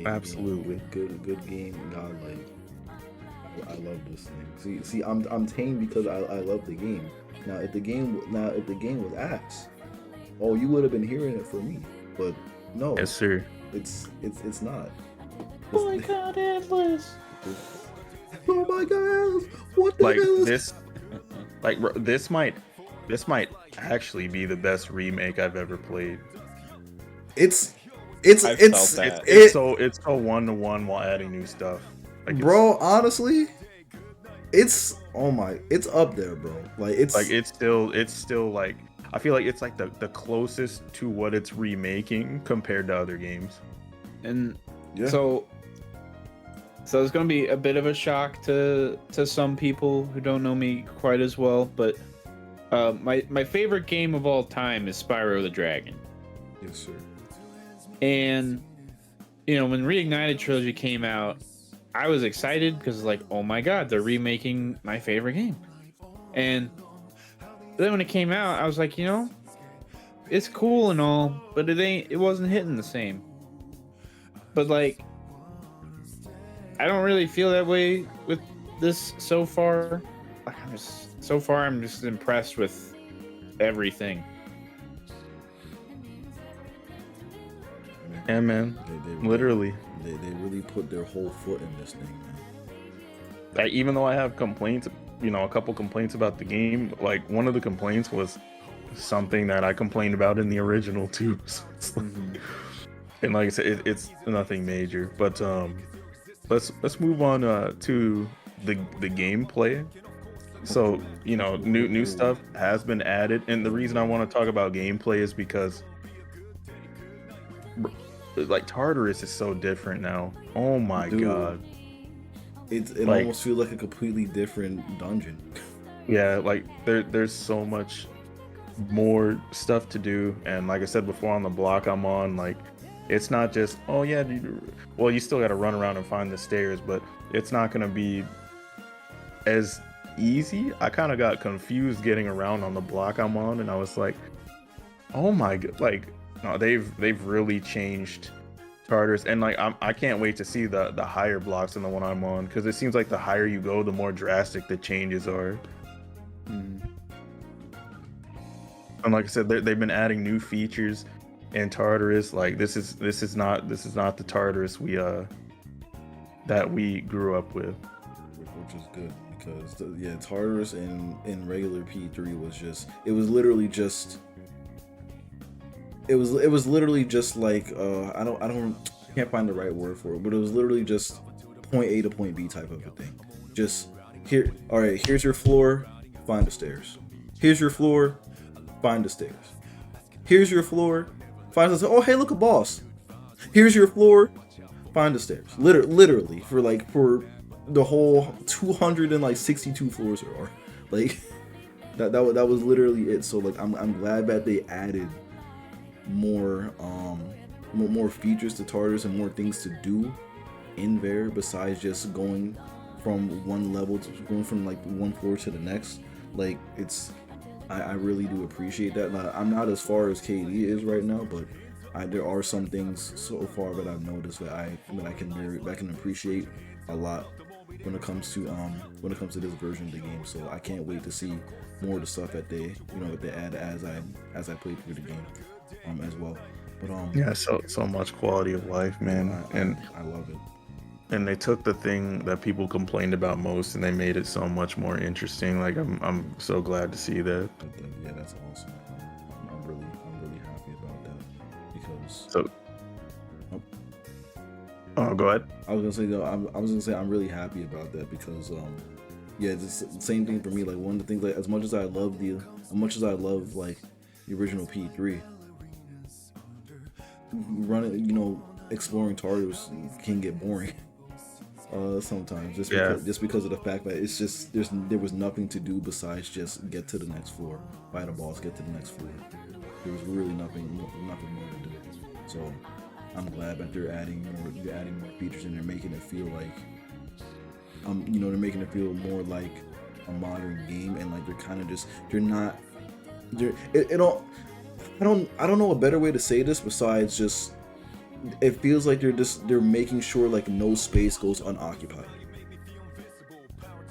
Absolutely. Good game, godlike. I love this thing. See, I'm tame because I love the game. Now, if the game was ass, oh, you would have been hearing it from me. But no, Yes, sir. it's not. Boycott Atlas. Oh my god, what the Like hell is this, like this might actually be the best remake I've ever played. It's I felt that. It's so 1-to-1 while adding new stuff. Like bro, honestly, it's up there, bro. it's still like, I feel like it's like the closest to what it's remaking compared to other games. And Yeah. so it's gonna be a bit of a shock to some people who don't know me quite as well, but my favorite game of all time is Spyro the Dragon. Yes, sir. And when Reignited Trilogy came out, I was excited because like, oh my god, they're remaking my favorite game. And then when it came out, I was like, it's cool and all, but it wasn't hitting the same. But like, I don't really feel that way with this so far. I'm just impressed with everything. Yeah, man. They Literally. They really put their whole foot in this thing, man. Like, even though I have complaints, a couple complaints about the game, like one of the complaints was something that I complained about in the original too. So it's like, and like I said, it's nothing major. But let's move on to the gameplay. So new stuff has been added, and the reason I want to talk about gameplay is because like Tartarus is so different now. Oh my Dude, god. It Like, almost feels like a completely different dungeon. yeah, like there's so much more stuff to do, and like I said before, on the block I'm on, like it's not just, oh yeah, you still got to run around and find the stairs, but it's not going to be as easy. I kind of got confused getting around on the block I'm on, and I was like, oh my god, like no, they've really changed Tartarus, and like I can't wait to see the higher blocks than the one I'm on, because it seems like the higher you go, the more drastic the changes are. And like I said, they've been adding new features in Tartarus. Like this is not the Tartarus that we grew up with, which is good, because Tartarus in regular P3 was literally just like I can't find the right word for it, but it was literally just point A to point B type of a thing. Just here, all right, here's your floor, find the stairs. Here's your floor, find the stairs. Here's your floor, find the stairs. Oh, hey, look, a boss. Here's your floor, find the stairs. Literally for the whole 262 floors there are. Like that was literally it. So like I'm glad that they added more features to Tartarus and more things to do in there besides just going from one level to going from like one floor to the next. Like I really do appreciate that. Now, I'm not as far as KD is right now, but there are some things so far that I've noticed that I can appreciate a lot when it comes to this version of the game. So I can't wait to see more of the stuff that they add as I play through the game as well. But yeah, so much quality of life, man. And I love it. And they took the thing that people complained about most and they made it so much more interesting. Like I'm so glad to see that. Yeah, that's awesome. I'm really happy about that because. So. Oh, go ahead. I was gonna say I'm really happy about that because yeah, it's the same thing for me. Like one of the things, like as much as I love like the original P3, running, exploring Tartarus can get boring sometimes just because of the fact that it's just there was nothing to do besides just get to the next floor, fight a boss, get to the next floor. There was really nothing more to do. So I'm glad that they're adding more features and they're making it feel like they're making it feel more like a modern game, and like I don't know a better way to say this besides just it feels like they're making sure like no space goes unoccupied.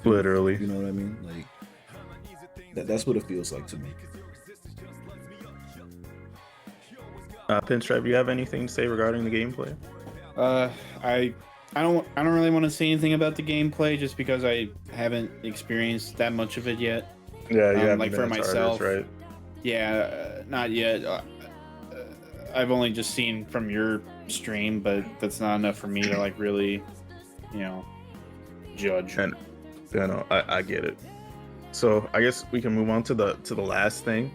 Literally. You know what I mean? Like that's what it feels like to me. Pinstripe, do you have anything to say regarding the gameplay? I don't really want to say anything about the gameplay just because I haven't experienced that much of it yet. Yeah, you haven't like been for in Tartarus, myself, right? Yeah, not yet. I've only just seen from your stream, but that's not enough for me to like really, judge. And no, I get it. So I guess we can move on to the last thing.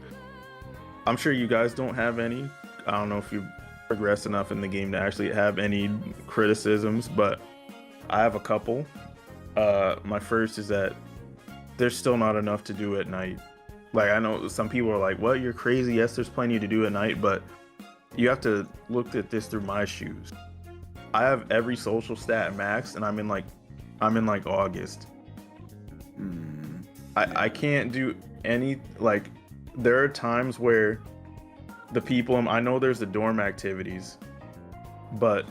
I'm sure you guys don't have any. I don't know if you've progressed enough in the game to actually have any criticisms, but I have a couple. My first is that there's still not enough to do at night. Like, I know some people are like, well, you're crazy. Yes, there's plenty to do at night, but you have to look at this through my shoes. I have every social stat maxed, and I'm in like August. I can't do any, like, there are times where the people, I know there's the dorm activities, but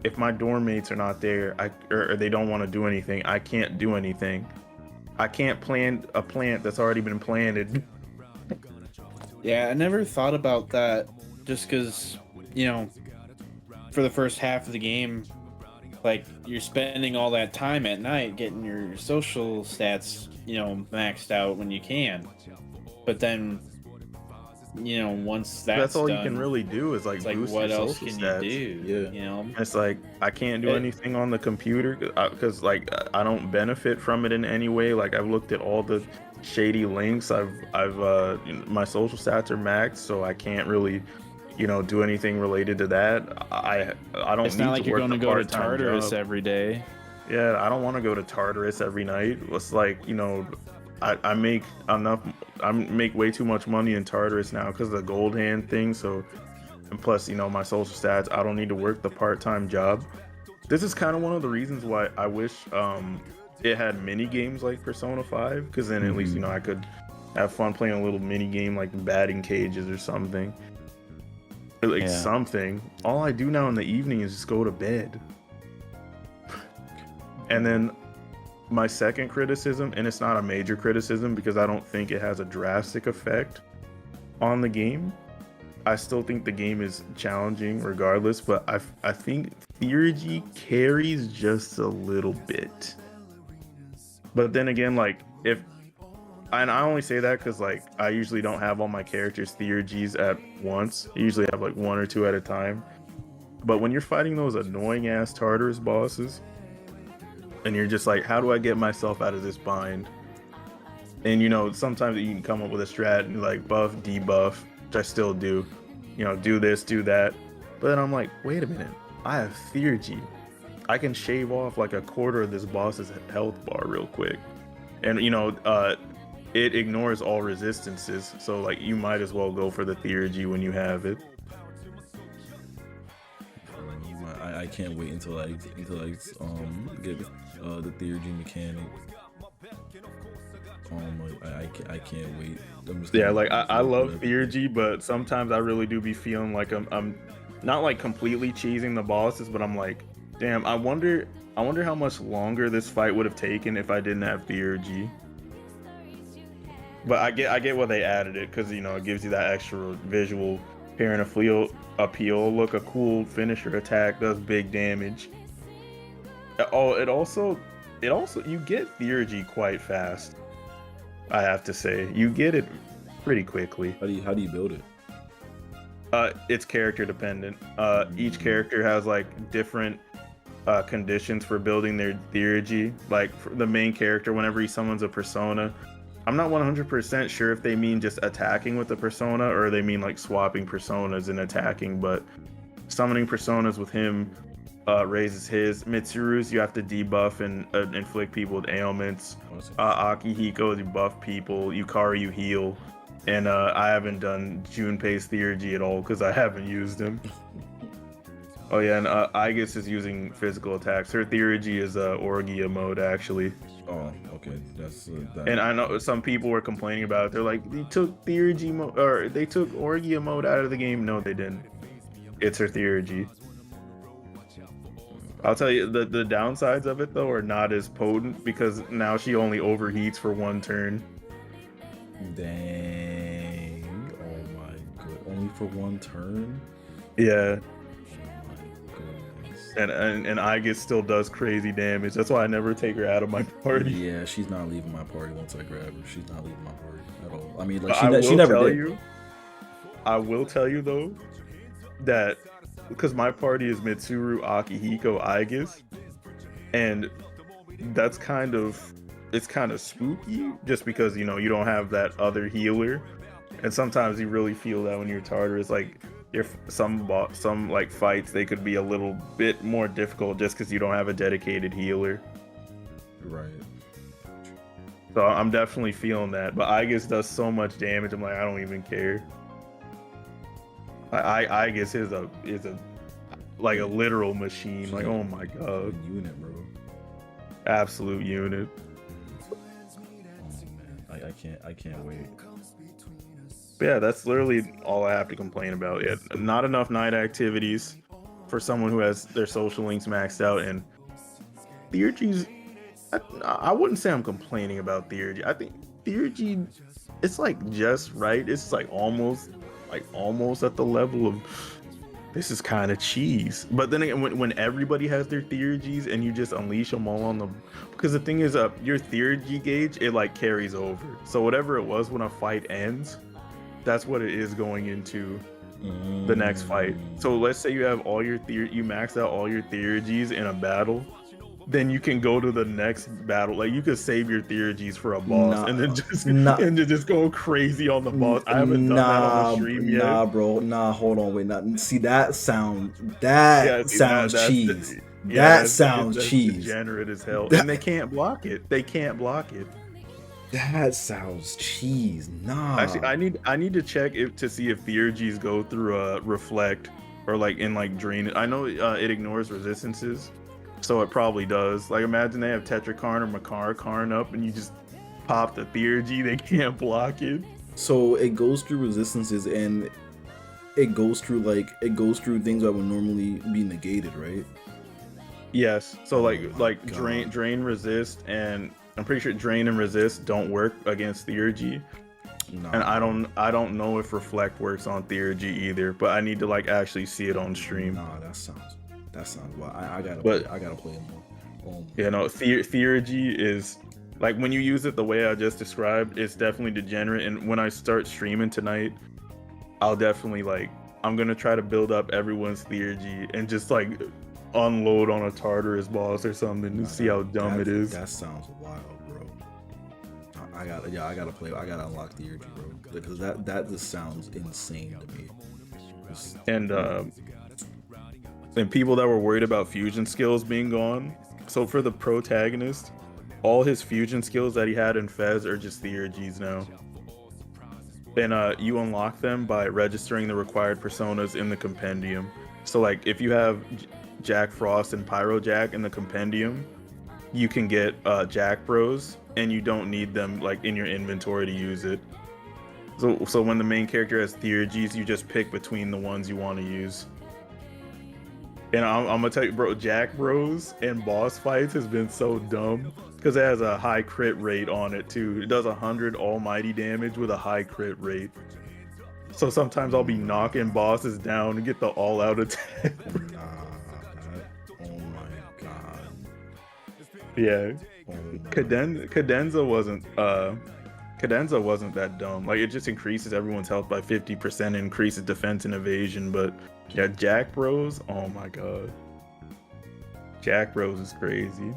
if my dorm mates are not there, or they don't want to do anything, I can't do anything. I can't plant a plant that's already been planted. Yeah, I never thought about that just because, for the first half of the game, like, you're spending all that time at night getting your social stats, maxed out when you can. But then, once that's all done, you can really do is like boost what your else social can stats. you do? Yeah. It's like I can't do anything on the computer because like I don't benefit from it in any way. Like, I've looked at all the shady links. I've my social stats are maxed, so I can't really do anything related to that. I don't. It's need not like to you're work going to a go to part-time Tartarus job. every day. Yeah, I don't want to go to Tartarus every night. It's like, I make enough. I make way too much money in Tartarus now because of the gold hand thing. So, and plus, my social stats, I don't need to work the part-time job. This is kind of one of the reasons why I wish it had mini games like Persona 5, because then at least I could have fun playing a little mini game like batting cages or something. Or like something. All I do now in the evening is just go to bed. And then my second criticism, and it's not a major criticism because I don't think it has a drastic effect on the game. I still think the game is challenging regardless, but I think Theurgy carries just a little bit. But then again, like, and I only say that because like I usually don't have all my characters Theurgies at once. I usually have like one or two at a time. But when you're fighting those annoying ass Tartarus bosses, and you're just like, how do I get myself out of this bind? And sometimes you can come up with a strat and like buff, debuff, which I still do. Do this, do that. But then I'm like, wait a minute, I have Theurgy. I can shave off like a quarter of this boss's health bar real quick. And it ignores all resistances, so like you might as well go for the Theurgy when you have it. I can't wait until I get the Theurgy mechanic. I can't wait. I love Theurgy, but sometimes I really do be feeling like I'm not like completely cheesing the bosses, but I'm like, damn, I wonder how much longer this fight would have taken if I didn't have Theurgy. But I get why they added it, because it gives you that extra visual appeal. Look, a cool finisher attack does big damage. Oh, it also you get Theurgy quite fast. I have to say, you get it pretty quickly. How do you build it? It's character dependent. Each character has like different conditions for building their Theurgy. Like for the main character, whenever he summons a persona, I'm not 100% sure if they mean just attacking with the persona or they mean like swapping personas and attacking, but summoning personas with him raises his. Mitsuru's you have to debuff and inflict people with ailments. Akihiko, you buff people. Yukari, you heal. And I haven't done Junpei's Theurgy at all because I haven't used him. Oh yeah, and Aegis is using physical attacks. Her Theurgy is Orgia mode actually. Oh, okay. That's that. And I know some people were complaining about it. They're like, they took Theurgy mode, or they took Orgia mode out of the game. No, they didn't. It's her Theurgy. I'll tell you the downsides of it though are not as potent because now she only overheats for 1 turn. Dang. Oh my god. Only for 1 turn? Yeah. Oh my goodness. And Aegis still does crazy damage. That's why I never take her out of my party. Yeah, she's not leaving my party once I grab her. She's not leaving my party at all. I mean, like But she never tell did. you, I will tell you though that because my party is Mitsuru, Akihiko, Aegis, and that's kind of spooky just because you know you don't have that other healer, and sometimes you really feel that when you're Tartarus, like if some like fights they could be a little bit more difficult just because you don't have a dedicated healer. Right. So I'm definitely feeling that, but Aegis does so much damage. I'm like, I don't even care. Aegis is a like a literal machine. Like, oh my god, Unit, bro. absolute unit. Oh man, I can't wait. But yeah, that's literally all I have to complain about. Yeah, not enough night activities for someone who has their social links maxed out, and Theurgy's. I wouldn't say I'm complaining about Theurgy. I think Theurgy, it's like just right. It's like almost at the level of this is kind of cheese. But then again, when everybody has their Theurgies and you just unleash them all on them, because the thing is, your Theurgy gauge, it like carries over. So whatever it was when a fight ends, that's what it is going into the next fight. So let's say you have all your you max out all your Theurgies in a battle, then you can go to the next battle. Like you could save your Theurgies for a boss and then just go crazy on the boss. I haven't done that on the stream yet. Nah, bro. Nah, hold on, wait. See that sounds cheese. That sounds cheese. Degenerate as hell. And they can't block it. That sounds cheese. Nah. Actually, I need to check to see if Theurgies go through reflect or like in like drain. I know it ignores resistances. So it probably does. Like imagine they have Tetrakarn or Makarakarn up and you just pop the Theurgy, they can't block it. So it goes through resistances and it goes through things that would normally be negated, right? Yes. So like drain, resist, and I'm pretty sure drain and resist don't work against Theurgy. No. And I don't know if reflect works on Theurgy either, but I need to like actually see it on stream. Nah, that sounds wild. I gotta play it more. Oh yeah, no, Theurgy is like when you use it the way I just described, it's definitely degenerate. And when I start streaming tonight, I'll definitely I'm gonna try to build up everyone's Theurgy and just like unload on a Tartarus boss or something and see how dumb it is. That sounds wild, bro. I gotta unlock Theurgy, bro, because that just sounds insane to me. And people that were worried about fusion skills being gone. So for the protagonist, all his fusion skills that he had in Fez are just Theurgies now. And you unlock them by registering the required personas in the compendium. So like if you have Jack Frost and Pyro Jack in the compendium, you can get Jack Bros, and you don't need them like in your inventory to use it. So when the main character has Theurgies, you just pick between the ones you want to use. And I'm gonna tell you, bro, Jack Bros and boss fights has been so dumb because it has a high crit rate on it too. It does 100 almighty damage with a high crit rate. So sometimes I'll be knocking bosses down and get the all-out attack. Oh my god. Yeah. Cadenza wasn't that dumb. Like it just increases everyone's health by 50%, increases defense and evasion, but yeah, Jack Bros, oh my god. Jack Bros is crazy.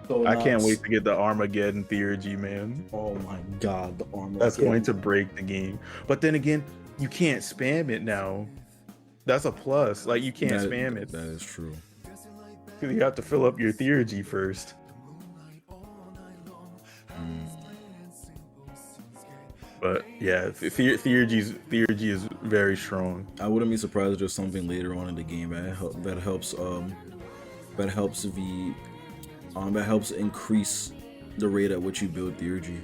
So I can't wait to get the Armageddon Theurgy, man. Oh my god, the Armageddon. That's going to break the game. But then again, you can't spam it now. That's a plus. Like you can't spam it. That is true. Because you have to fill up your Theurgy first. But yeah, Theurgy is very strong. I wouldn't be surprised if there's something later on in the game that helps increase the rate at which you build Theurgy.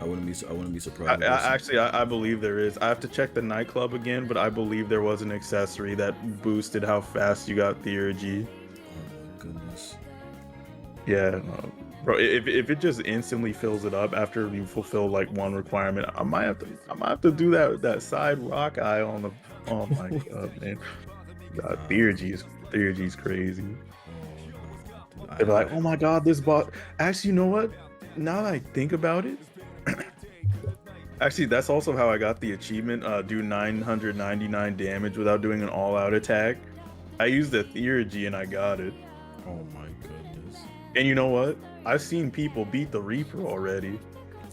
I wouldn't be surprised. I believe there is. I have to check the nightclub again, but I believe there was an accessory that boosted how fast you got theurgy. Oh my goodness. Yeah, bro. If it just instantly fills it up after you fulfill like one requirement, I might have to do that side rock eye on the. Oh my god, man. God, theurgy's crazy. They're like, oh my god, this boss. Actually, you know what? Now that I think about it, actually, that's also how I got the achievement. Do 999 damage without doing an all-out attack. I used the theurgy and I got it. Oh my goodness. And you know what? I've seen people beat the Reaper already.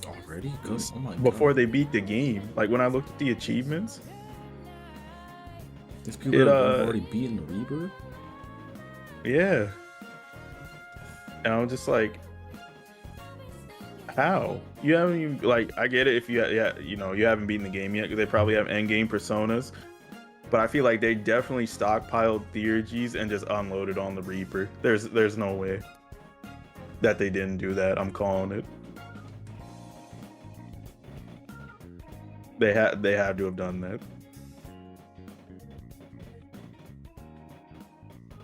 Already? Good. Oh my god. Before they beat the game. Like when I looked at the achievements. These people have already beaten the Reaper? Yeah. And I'm just like, how? You haven't even, like, I get it if you haven't beaten the game yet because they probably have end game personas. But I feel like they definitely stockpiled theurgies and just unloaded on the Reaper. There's no way that they didn't do that. I'm calling it. They had to have done that.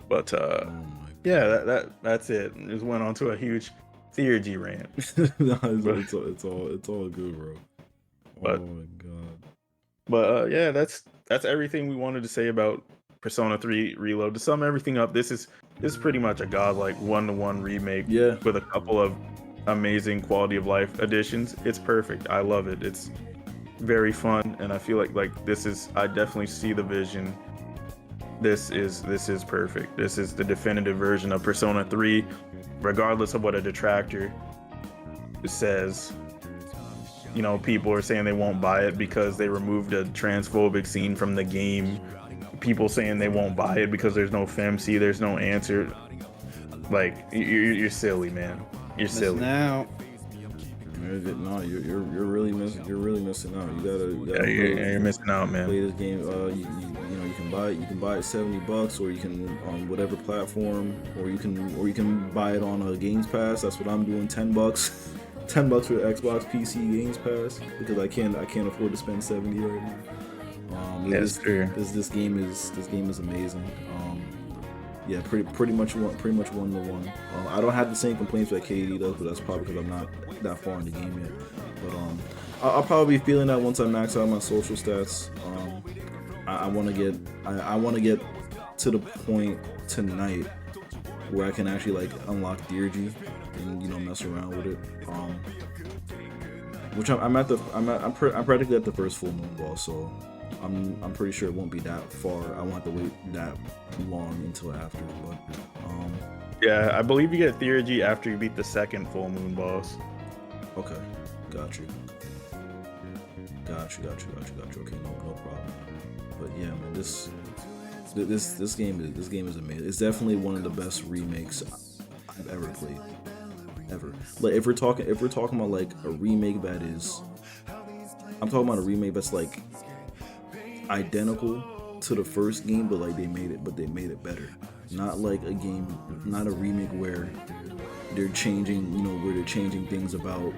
But yeah, that's it. Just went on to a huge theurgy rant. No, it's all good, bro. But, oh my god. But yeah, that's everything we wanted to say about Persona 3 Reload. To sum everything up, this is pretty much a godlike 1-to-1 remake with a couple of amazing quality of life additions. It's perfect. I love it. It's very fun, and I feel like this is, I definitely see the vision. This is perfect. This is the definitive version of Persona 3, regardless of what a detractor says. You know, people are saying they won't buy it because they removed a transphobic scene from the game. People saying they won't buy it because there's no femc, there's no answer. Like, you're silly, man. You're silly. Now, no, you're really missing. You're really missing out. You gotta. You're missing out, man. Play this game. You can buy it. You can buy it $70, or you can on whatever platform, or you can buy it on a Games Pass. That's what I'm doing. $10. $10 for Xbox PC Games Pass because I can't afford to spend $70 right now. That's fair. This game is amazing. Yeah, pretty much one to one. I don't have the same complaints that KD does, but that's probably because I'm not that far in the game yet. But I'll probably be feeling that once I max out my social stats. I want to get to the point tonight where I can actually like unlock theurgy and mess around with it. Which I'm practically at the first full moon boss, so I'm pretty sure it won't be that far. I won't have to wait that long until after. But yeah, I believe you get theurgy after you beat the second full moon boss. Okay, got you. Okay, no problem. But yeah, man, this game is amazing. It's definitely one of the best remakes I've ever played. Ever. Like if we're talking about like a remake that is, I'm talking about a remake that's like identical to the first game, but like they made it better. Not like a game, not a remake where they're changing, where they're changing things about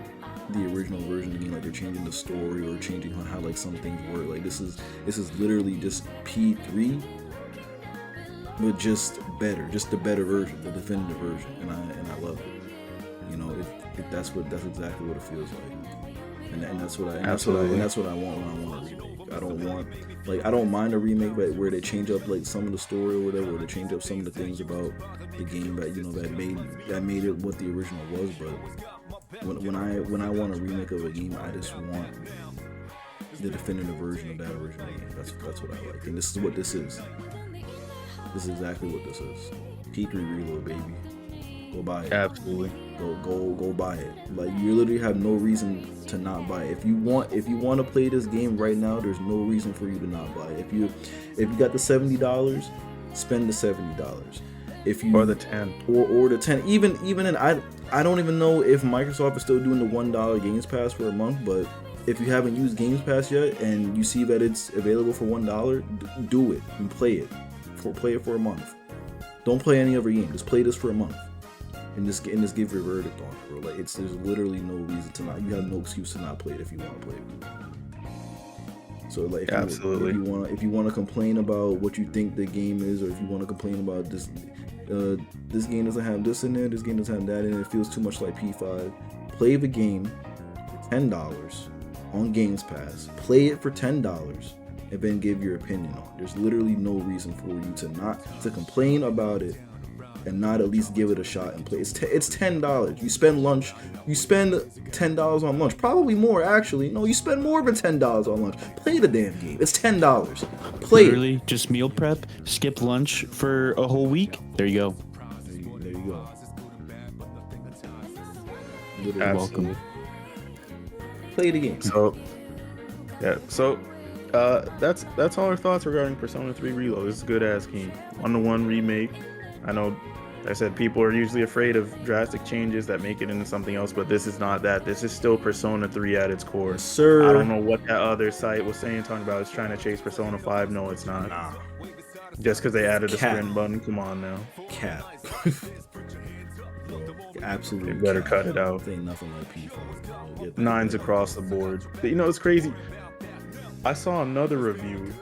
the original version of the game, like they're changing the story or changing how like some things work. Like this is literally just P3, but just better, just the better version, the definitive version, and I love it. That's exactly what it feels like, and that's what I want when I want a remake. I don't mind a remake, but where they change up like some of the story or whatever, or they change up some of the things about the game that that made it what the original was. But when I want a remake of a game, I just want the definitive version of that original game. That's what I like, and this is what this is. This is exactly what this is. P3 Reload, baby. Go buy it. Absolutely. Go buy it. Like you literally have no reason to not buy it. If you want to play this game right now, there's no reason for you to not buy it. If you got the $70, spend the $70. Or the 10. Or the 10. Even in I don't even know if Microsoft is still doing the $1 Games Pass for a month, but if you haven't used Games Pass yet and you see that it's available for $1, do it and play it. Play it for a month. Don't play any other game. Just play this for a month. and just give your verdict on it, bro. Like there's literally no reason to not. You have no excuse to not play it if you want to play it. So like, if you want to complain about what you think the game is, or if you want to complain about this game doesn't have this in there, this game doesn't have that in it, it feels too much like P5. Play the game for $10 on Games Pass. Play it for $10 and then give your opinion on it. There's literally no reason for you to complain about it and not at least give it a shot and play. It's $10. You spend $10 on lunch, probably more actually. No, you spend more than $10 on lunch. Play the damn game. It's $10. Play Literally, it. just meal prep, skip lunch for a whole week. There you go. There you go. Absolutely. Welcome. Play the game. So that's all our thoughts regarding Persona 3 Reload. This is a good ass game. 1-to-1 remake. I know, like I said, people are usually afraid of drastic changes that make it into something else, but this is not that. This is still Persona 3 at its core. Yes, sir. I don't know what that other site was saying, talking about it's trying to chase Persona 5. No, it's not. Nah. Just because they added a Cap. sprint button. Come on now. Cap. Absolutely. They better cap. cut it out. Ain't nothing like P5. Nines across the board. You know, it's crazy. I saw another review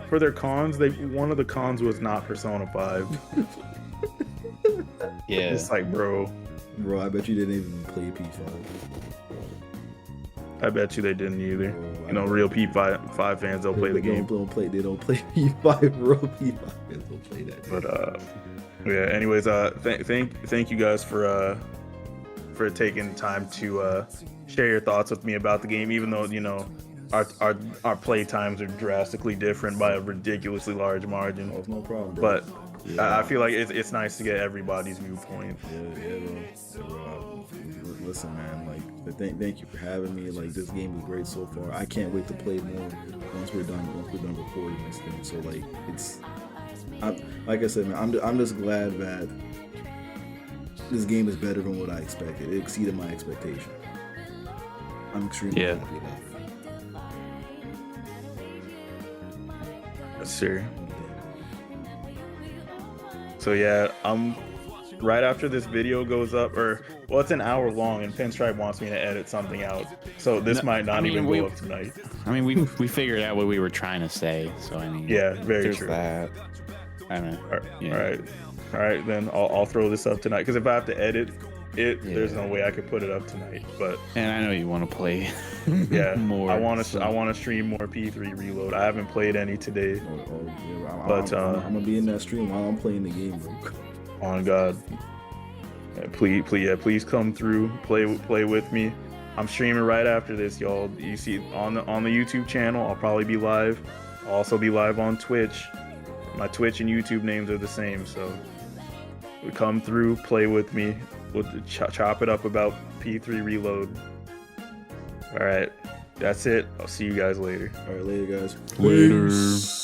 for their cons. One of the cons was not Persona 5. Yeah. It's like, bro, I bet you didn't even play P5. I bet you they didn't either. Bro, You know, real P5 fans don't play the game. They don't play P5, bro. P5 fans don't play that. But yeah. Anyways, thank you guys for taking time to share your thoughts with me about the game, even though, you know, our play times are drastically different by a ridiculously large margin. Oh, no problem, bro. But yeah. I feel like it's nice to get everybody's viewpoint. Yeah, bro. Listen, man. Like, thank you for having me. Like, this game is great so far. I can't wait to play more once we're done recording this thing. So like, like I said, man, I'm just glad that this game is better than what I expected. It exceeded my expectation. I'm extremely happy about it. Yes, sir. So yeah, right after this video goes up, it's an hour long, and Pinstripe wants me to edit something out. So this might not even go up tonight. I mean, we figured out what we were trying to say, so I mean, Yeah, very there's true. that. I don't know. All right. Then I'll throw this up tonight, because if I have to edit it, there's no way I could put it up tonight. But And I know you want to play yeah, more. I want to stream more P3 Reload. I haven't played any today. But I'm gonna be in that stream while I'm playing the game, bro. On God, please come through, play with me. I'm streaming right after this, y'all. You see on the YouTube channel, I'll probably be live. I'll also be live on Twitch. My Twitch and YouTube names are the same, so come through, play with me. We'll chop it up about P3 Reload. All right, that's it. I'll see you guys later. All right, later, guys. Later. Peace.